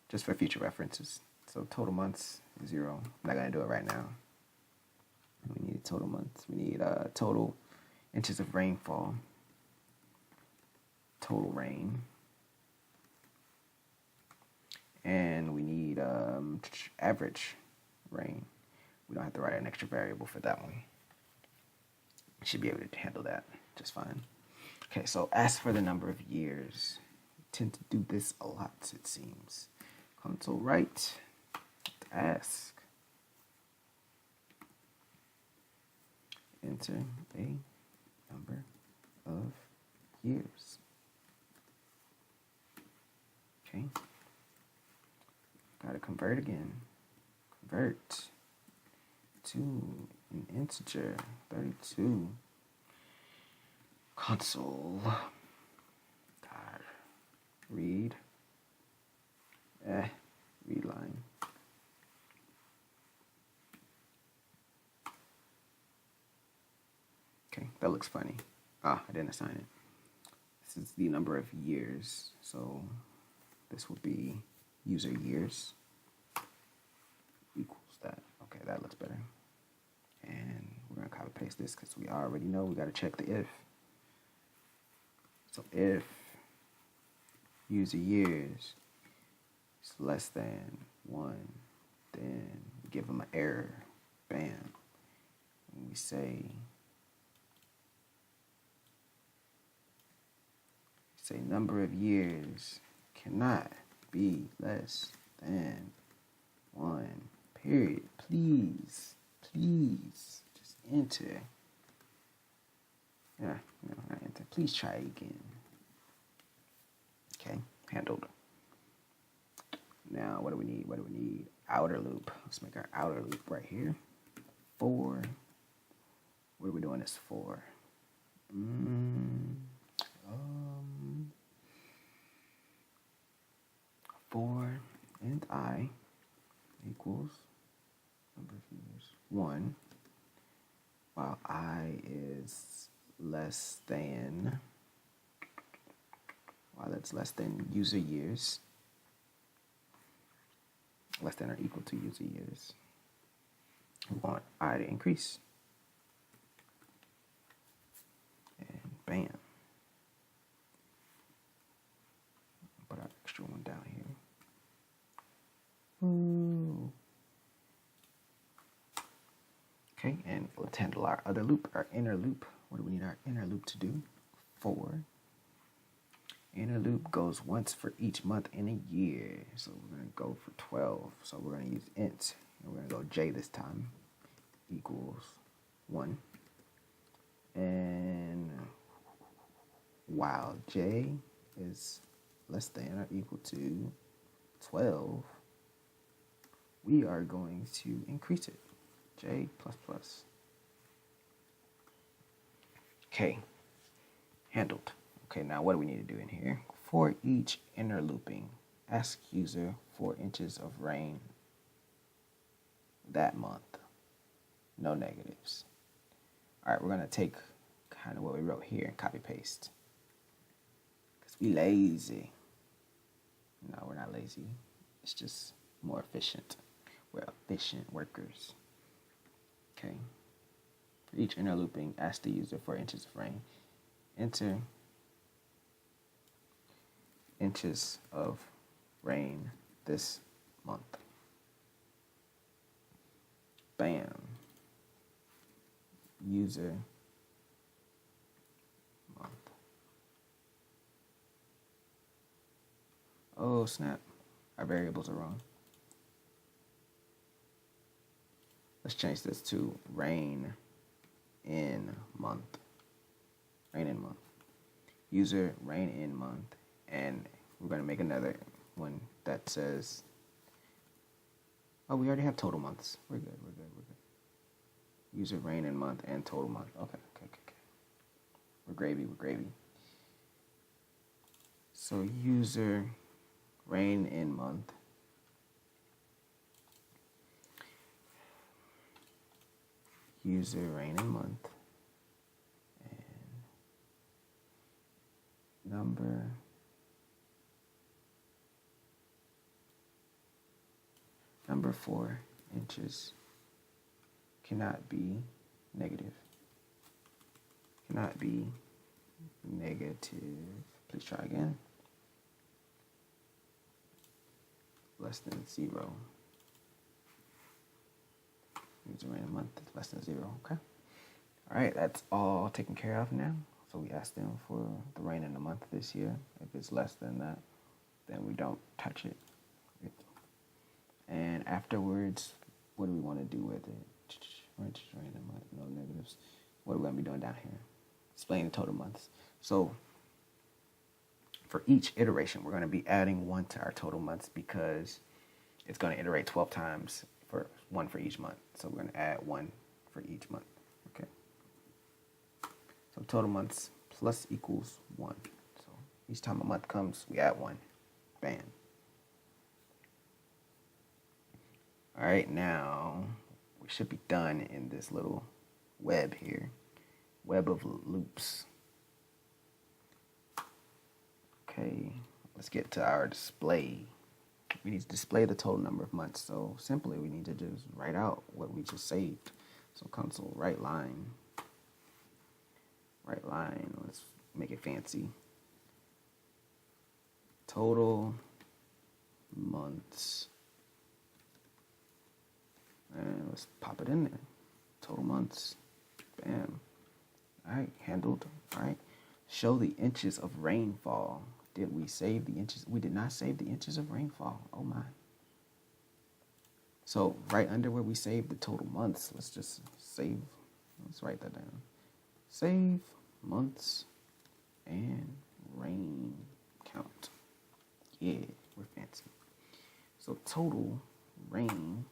just for future references. So total months, 0. I'm not gonna do it right now. We need total months. We need total inches of rainfall. Total rain. And we need average rain. We don't have to write an extra variable for that one. We should be able to handle that just fine. Okay, so ask for the number of years. We tend to do this a lot, it seems. Console write, ask. enter a number of years. Okay. Gotta convert again. Convert to an integer, 32. Console. God. Read. Read line. Okay, that looks funny. I didn't assign it. This is the number of years, so this will be user years equals that. Okay, that looks better. And we're gonna copy paste this because we already know we gotta check the if. So if user years is less than 1, then we give them an error. Bam. And we say number of years cannot be less than 1, period. Please, just enter. Yeah, no, not enter. Please try again. Okay, handled. Now, what do we need? Outer loop. Let's make our outer loop right here. For. What are we doing this for? For and I equals number of years 1, while I is less than, while it's less than user years, less than or equal to user years, we want I to increase. And bam. Put our extra one down here. Ooh. Okay, and let's handle our other loop, our inner loop. What do we need our inner loop to do? For. Inner loop goes once for each month in a year. So we're going to go for 12. So we're going to use int. And we're going to go j this time. Equals 1. And while j is less than or equal to 12, we are going to increase it. J plus plus. Okay, handled. Okay, now what do we need to do in here? For each inner looping, ask user for inches of rain that month. No negatives. All right, we're gonna take kind of what we wrote here and copy paste. Because we lazy. No, we're not lazy. It's just more efficient. We're efficient workers. Okay. For each inner looping, ask the user for inches of rain. Enter inches of rain this month. Bam. User month. Oh, snap. Our variables are wrong. Let's change this to rain in month. Rain in month. User rain in month. And we're going to make another one that says, oh, we already have total months. We're good. User rain in month and total month. Okay. We're gravy. So user rain in month. User rain in month. And number 4 inches cannot be negative. Cannot be negative. Please try again. Less than 0. User rain a month is less than 0. Okay. All right, that's all taken care of now. So we asked them for the rain in the month this year. If it's less than that, then we don't touch it. And afterwards, what do we want to do with it? Rain in the month, no negatives. what are we going to be doing down here? Displaying the total months. So for each iteration, we're going to be adding 1 to our total months because it's going to iterate 12 times for 1 for each month. So we're going to add 1 for each month. Okay. So total months plus equals 1. So each time a month comes, we add 1. Bam. All right, now we should be done in this little web here. Web of loops. Okay, let's get to our display. We need to display the total number of months. So simply, we need to just write out what we just saved. So console write line. Write line. Let's make it fancy. Total months. And let's pop it in there. Total months. Bam. All right, handled. All right. Show the inches of rainfall. Did we save the inches? We did not save the inches of rainfall. Oh my. So right under where we saved the total months, let's just save. Let's write that down. Save months and rain count. Yeah, we're fancy. So total rain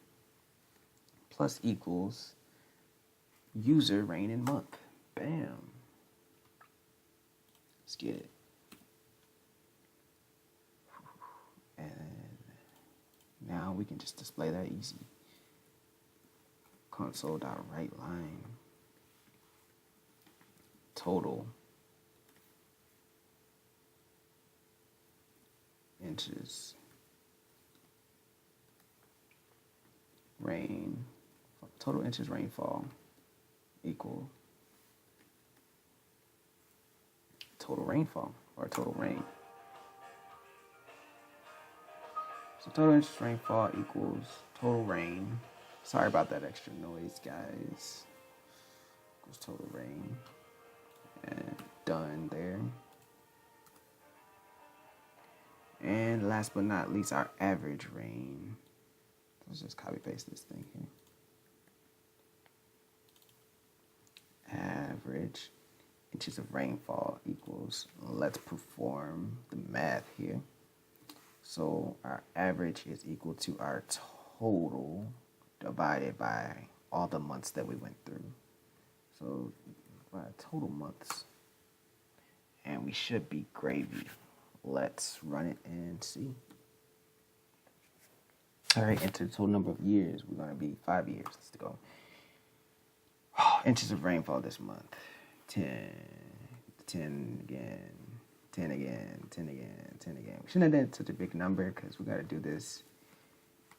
plus equals user rain in month. Bam. Let's get it. And now we can just display that easy. Console.write line. Total inches rain. Total inches rainfall equal total rainfall or total rain. So total inches rainfall equals total rain. Sorry about that extra noise, guys. Equals total rain. And done there. And last but not least, our average rain. Let's just copy paste this thing here. Average inches of rainfall equals, let's perform the math here. So our average is equal to our total divided by all the months that we went through. So by total months, and we should be gravy. Let's run it and see. All right, enter the total number of years. We're going to be 5 years. Let's go. Inches of rainfall this month. 10 again, 10 again, 10 again, 10 again. We shouldn't have done such a big number because we got to do this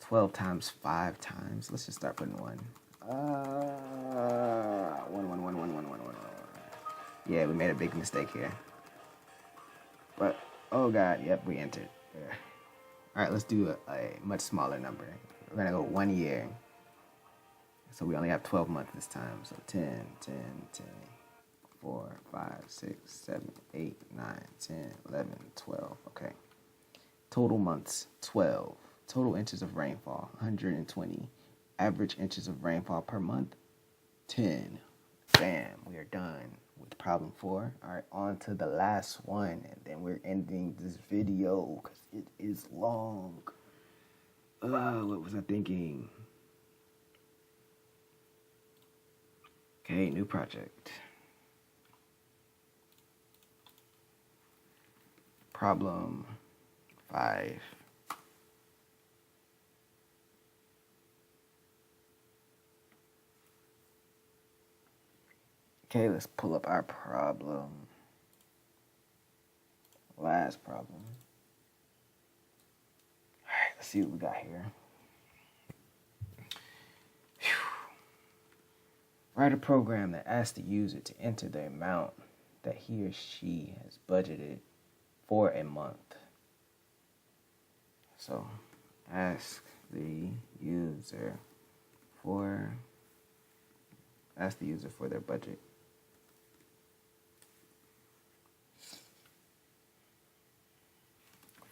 12 times 5 times. Let's just start putting 1. 1. Yeah, we made a big mistake here. But, oh God, yep, we entered. Yeah. All right, let's do a much smaller number. We're going to go 1 year. So we only have 12 months this time. So 10, 4, 5, 6, 7, 8, 9, 10, 11, 12. Okay. Total months, 12. Total inches of rainfall, 120. Average inches of rainfall per month, 10. Bam, we are done with problem 4. All right, on to the last one. And then we're ending this video because it is long. What was I thinking? Okay, new project. Problem 5. Okay, let's pull up our problem. Last problem. All right, let's see what we got here. Write a program that asks the user to enter the amount that he or she has budgeted for a month. So, ask the user for their budget.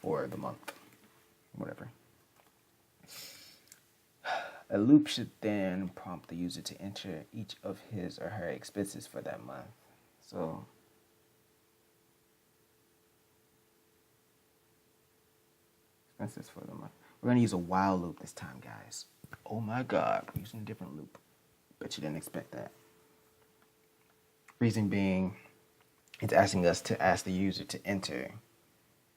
For the month, whatever. A loop should then prompt the user to enter each of his or her expenses for that month. So expenses for the month. We're going to use a while loop this time, guys. Oh my God, we're using a different loop. Bet you didn't expect that. Reason being, it's asking us to ask the user to enter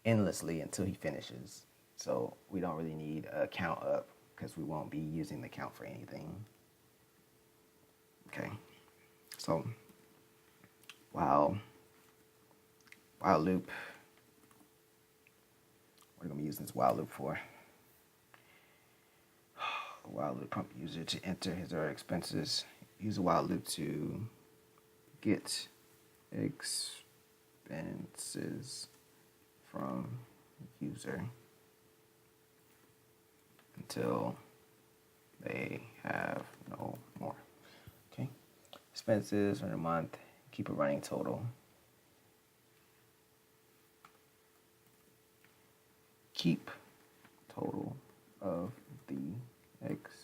endlessly until he finishes. So we don't really need a count up because we won't be using the count for anything. Okay, so while loop, what are we going to be using this while loop for? While loop prompt user to enter his or her expenses. Use a while loop to get expenses from user until they have no more. Okay, expenses for the month. Keep a running total. Keep total of the expenses.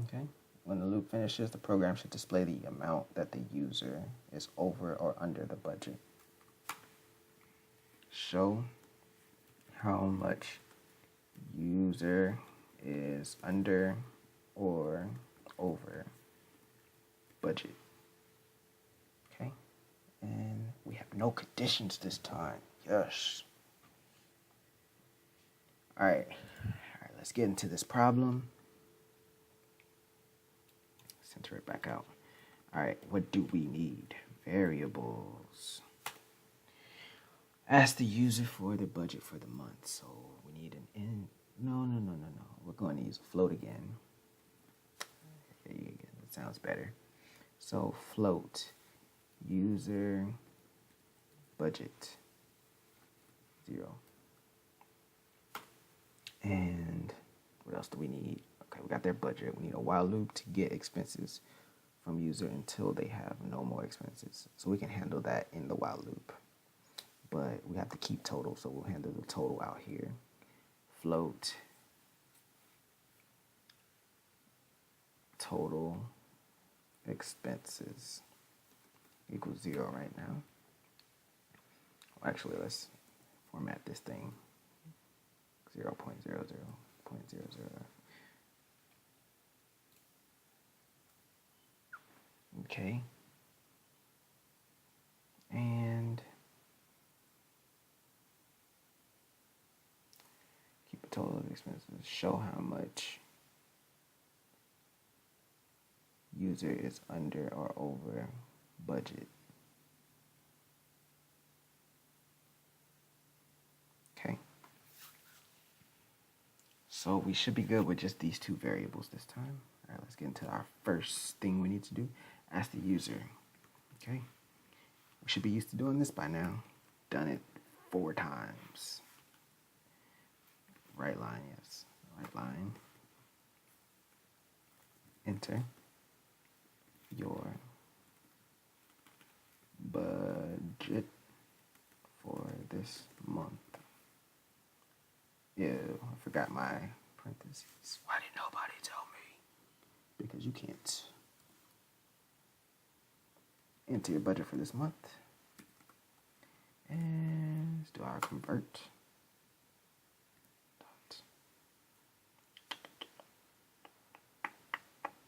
Okay. When the loop finishes, the program should display the amount that the user is over or under the budget. Show how much user is under or over budget. Okay. And we have no conditions this time. Yes. All right, let's get into this problem. Center it back out. All right, what do we need? Variables. Ask the user for the budget for the month. So we need an in. No. We're going to use a float again. That sounds better. So float user budget 0. And what else do we need? Okay, we got their budget. We need a while loop to get expenses from user until they have no more expenses. So we can handle that in the while loop. But we have to keep total, so we'll handle the total out here. Float total expenses equals 0 right now. Well, actually, let's format this thing 0.00.00. Okay. And keep a total of expenses. Show how much user is under or over budget. Okay. So we should be good with just these two variables this time. All right, let's get into our first thing we need to do. Ask the user. Okay. We should be used to doing this by now. Done it 4 times. Right line, yes. Right line. Enter your budget for this month. Ew, I forgot my parentheses. Why didn't nobody tell me? Because you can't. Enter your budget for this month. And let's do our convert.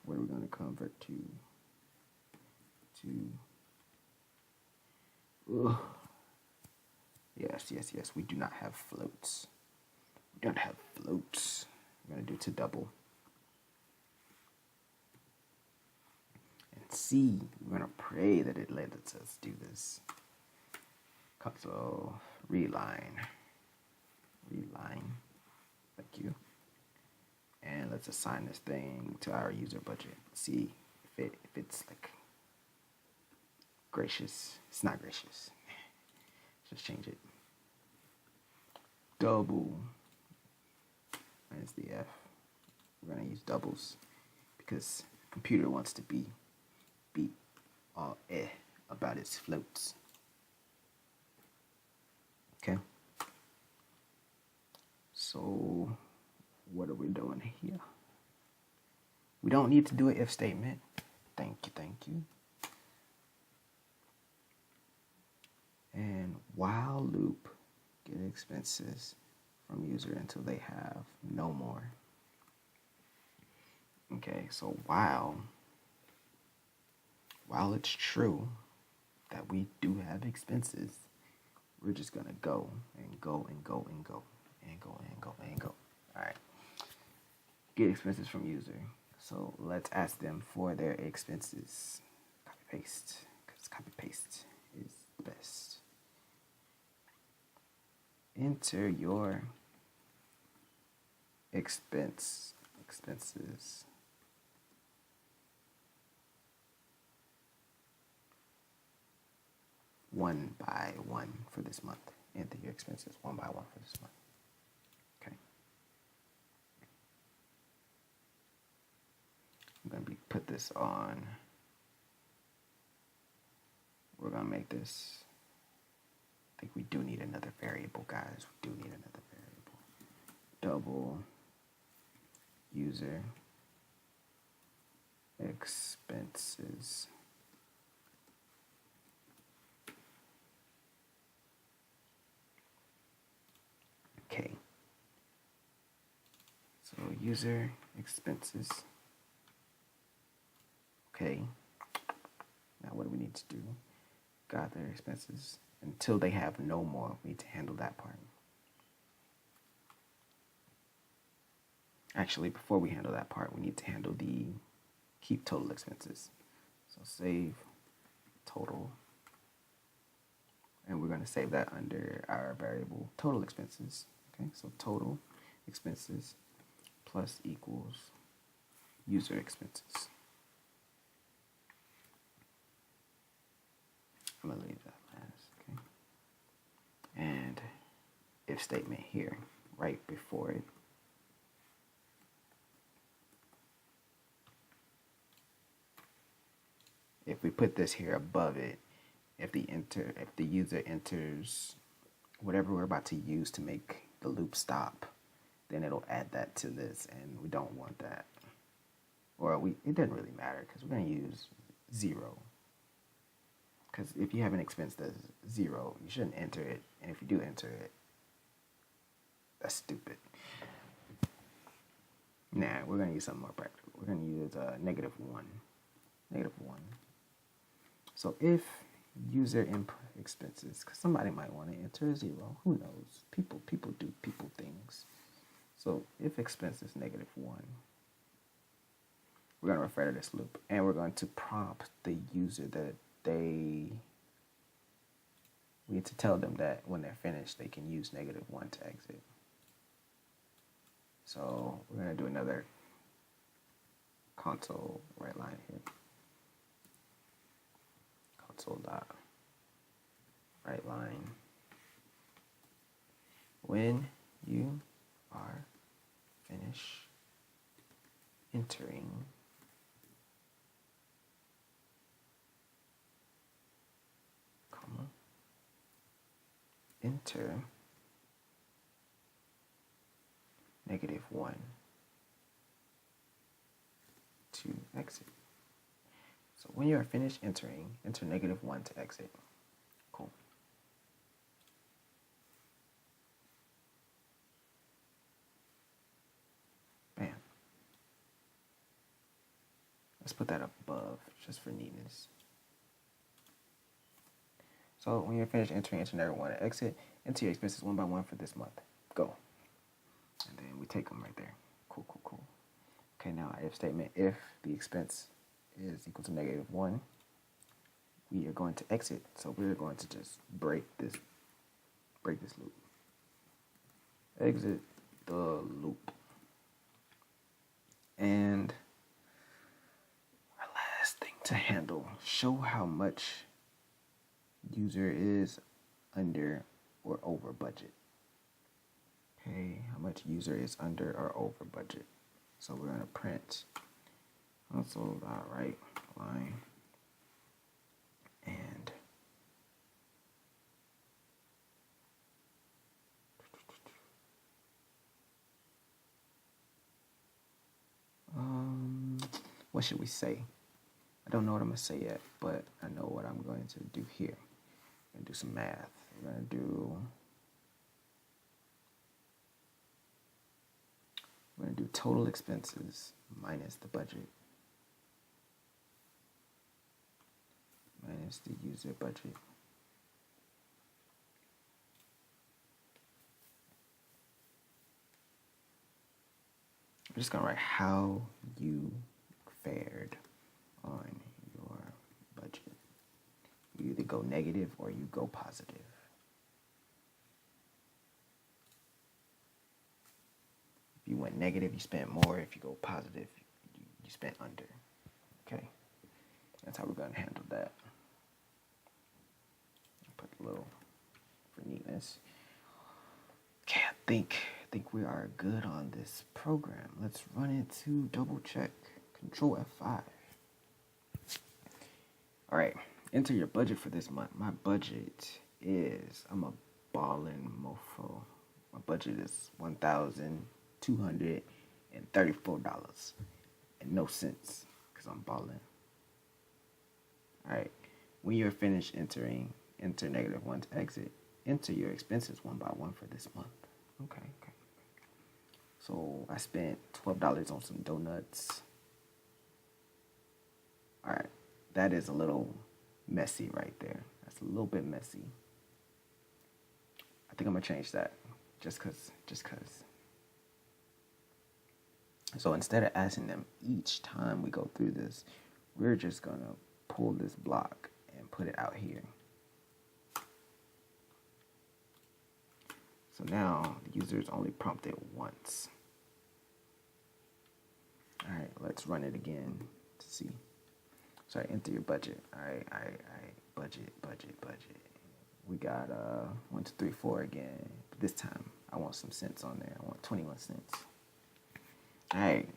What are we going to convert to? Yes. We do not have floats. We don't have floats. We're going to do to double. And C, we're going to pray that it lets us do this. So, reline. Thank you. And let's assign this thing to our user budget. See if it's like gracious. It's not gracious. Just change it. Double minus the F. We're gonna use doubles because the computer wants to be all about its floats. Okay. So what are we doing here? We don't need to do an if statement. Thank you. And while loop, get expenses from user until they have no more. Okay, so while it's true that we do have expenses, we're just gonna go and go and go and go and go and go and go. All right. Get expenses from user. So let's ask them for their expenses. Copy paste, because copy paste is the best. Enter your expenses 1 by 1 for this month. Enter your expenses 1 by 1 for this month. Okay. I'm going to put this on. We're going to make this. I think we do need another variable, guys. We do need another variable. Double user expenses. Okay. So user expenses. Okay. Now what do we need to do? Got their expenses until they have no more. We need to handle that part. Actually, before we handle that part, we need to handle the keep total expenses. So save total. And we're going to save that under our variable total expenses. Okay, so total expenses plus equals user expenses. I'm going to leave that last. Okay. And if statement here, right before it. If we put this here above it, if the user enters whatever we're about to use to make the loop stop, then it'll add that to this, and we don't want that. Or it doesn't really matter because we're going to use 0. Because if you have an expense that's 0, you shouldn't enter it, and if you do enter it, that's stupid. Nah, we're going to use something more practical. We're going to use -1. -1. So if user input expenses, because somebody might want to enter 0, who knows? People do people things. So if expense is -1, we're going to refer to this loop, and we're going to prompt the user that we need to tell them that when they're finished, they can use -1 to exit. So we're going to do another console write line here. Console.write line. When you are finished entering enter -1 to exit. So when you are finished entering, enter -1 to exit. Cool. Bam. Let's put that above just for neatness. So when you're finished entering, enter -1 to exit. Enter your expenses 1 by 1 for this month. Go. And then we take them right there. Cool. Okay, now our if statement. If the expense is equal to -1, we are going to exit. So we're going to just break this loop. Exit the loop. And our last thing to handle, show how much user is under or over budget. Okay, how much user is under or over budget. So we're going to print console.write line and what should we say? I don't know what I'm going to say yet, but I know what I'm going to do here. I'm going to do some math. We're going to do total expenses minus the budget. Minus the user budget. I'm just going to write how you fared on your budget. You either go negative or you go positive. If you went negative, you spent more. If you go positive, you spent under. Okay? That's how we're going to handle that. Put a little for neatness. Okay, I think we are good on this program. Let's run it to double check. Control F5. All right, enter your budget for this month. My budget is, I'm a ballin' mofo. My budget is $1,234 and no cents because I'm balling. All right, when you're finished entering, enter -1 to exit. Enter your expenses one by one for this month. Okay. So I spent $12 on some donuts. All right, that is a little messy right there. That's a little bit messy. I think I'm gonna change that just cause. So instead of asking them each time we go through this, we're just gonna pull this block and put it out here. So now the user is only prompted once. All right, let's run it again to see. So I enter your budget. All right, budget. We got 1, 2, 3, 4 again. But this time I want some cents on there. I want 21 cents. All right,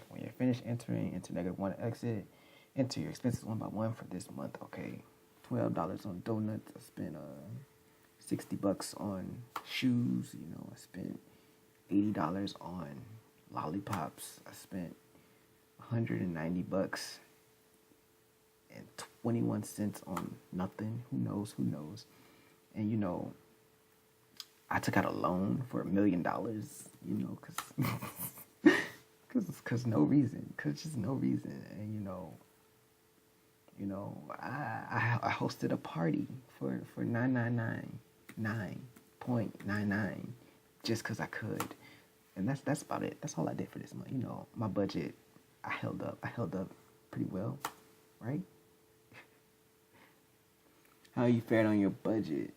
when you're finished entering, enter -1 to exit. Enter your expenses one by one for this month. Okay, $12 on donuts. I spent $60 on shoes. You know, I spent $80 on lollipops. I spent $190 and 21 cents on nothing. Who knows? And you know, I took out a loan for $1 million. You know, cause no reason. Cause just no reason. And you know, I hosted a party for 999.99 just cause I could. And that's about it. That's all I did for this month. You know, my budget, I held up pretty well, right? How you fared on your budget?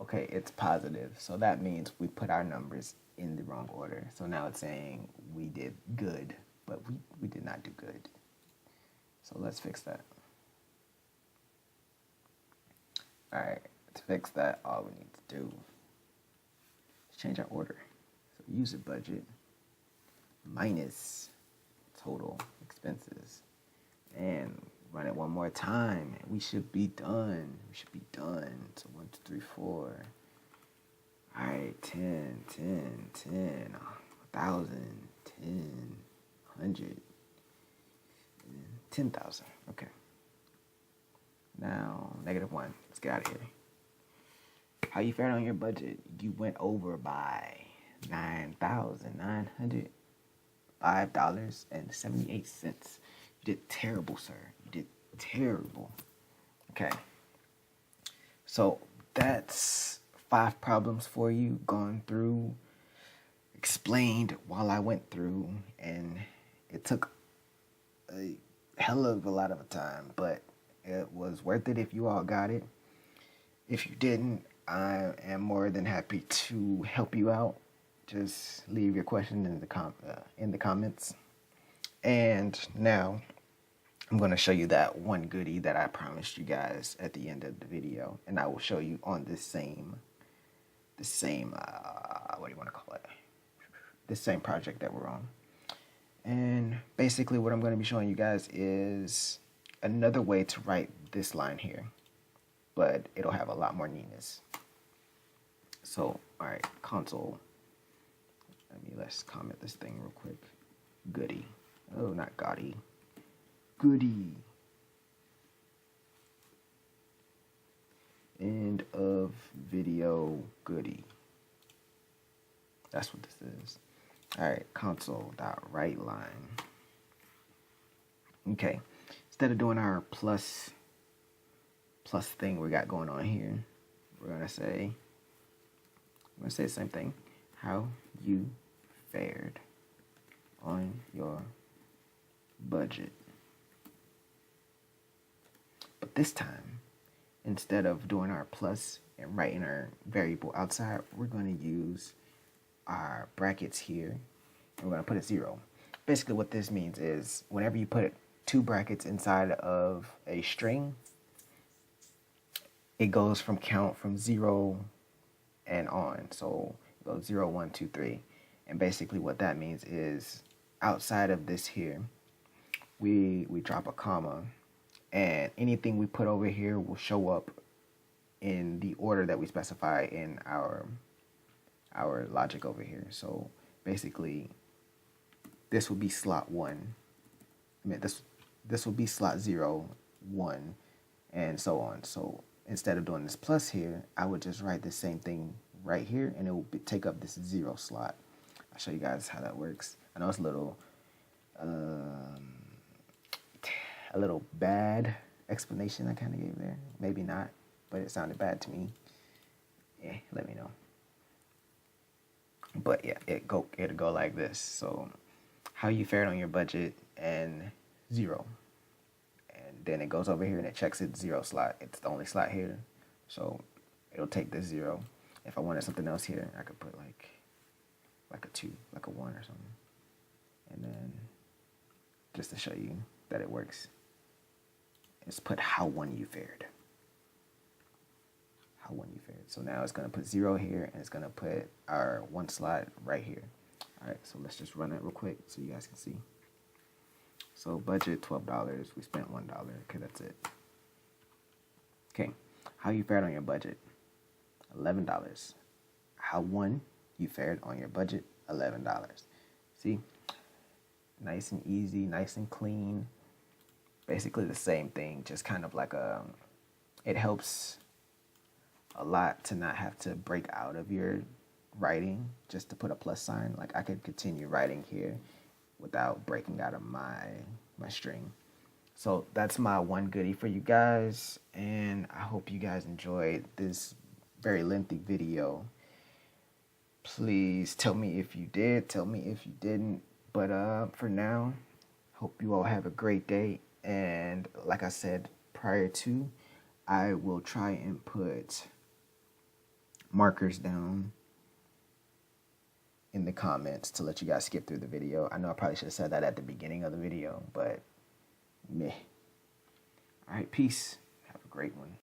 Okay, it's positive. So that means we put our numbers in the wrong order. So now it's saying we did good, but we did not do good. So let's fix that. All right, to fix that, all we need to do is change our order. So user budget minus total expenses. And run it one more time, and we should be done. So 1, 2, 3, 4. All right, 10, 1,000, 10, 100, 10,000. Okay. Now, -1. Let's get out of here. How you fared on your budget? You went over by $9,905.78. You did terrible, sir. You did terrible. Okay. So that's 5 problems for you, gone through, explained while I went through, and it took a hell of a lot of time, but it was worth it if you all got it. If you didn't, I am more than happy to help you out. Just leave your question in the comments. And now I'm going to show you that one goodie that I promised you guys at the end of the video, and I will show you on this same what do you want to call it? This same project that we're on. And basically what I'm going to be showing you guys is another way to write this line here, but it'll have a lot more neatness. So, all right, console. Let's comment this thing real quick. Goody. Oh, not Gotti. goodie. End of video goodie. That's what this is. All right, console.writeLine. Okay, instead of doing our plus thing we got going on here, we're gonna say the same thing. How you fared on your budget. But this time, instead of doing our plus and writing our variable outside, we're going to use our brackets here, and we're going to put a 0. Basically what this means is whenever you put 2 brackets inside of a string, it goes from count from 0 and on. So it goes 0, 1, 2, 3. And basically what that means is outside of this here, we drop a comma, and anything we put over here will show up in the order that we specify in our logic over here. So basically this will be slot 1. I mean this will be slot 0, 1, and so on. So instead of doing this plus here, I would just write the same thing right here, and it will take up this 0 slot. I'll show you guys how that works. I know it's a little bad explanation I kind of gave there. Maybe not, but it sounded bad to me. Yeah, let me know. But yeah, it'll go like this. So how you fared on your budget and 0. And then it goes over here and it checks its 0 slot. It's the only slot here. So it'll take this 0. If I wanted something else here, I could put like a 2, like a 1 or something. And then just to show you that it works, let's put how 1 you fared. How 1 you fared. So now it's going to put 0 here, and it's going to put our 1 slot right here. All right, so let's just run it real quick so you guys can see. So budget $12. We spent $1. Okay, that's it. Okay, how you fared on your budget? $11. How 1 you fared on your budget? $11. See? Nice and easy, nice and clean. Basically the same thing, just kind of like it helps a lot to not have to break out of your writing just to put a plus sign. Like I could continue writing here without breaking out of my string. So that's my one goodie for you guys, and I hope you guys enjoyed this very lengthy video. Please tell me if you did, tell me if you didn't. But for now, hope you all have a great day. And like I said prior to, I will try and put markers down in the comments to let you guys skip through the video. I know I probably should have said that at the beginning of the video, but meh. All right, peace. Have a great one.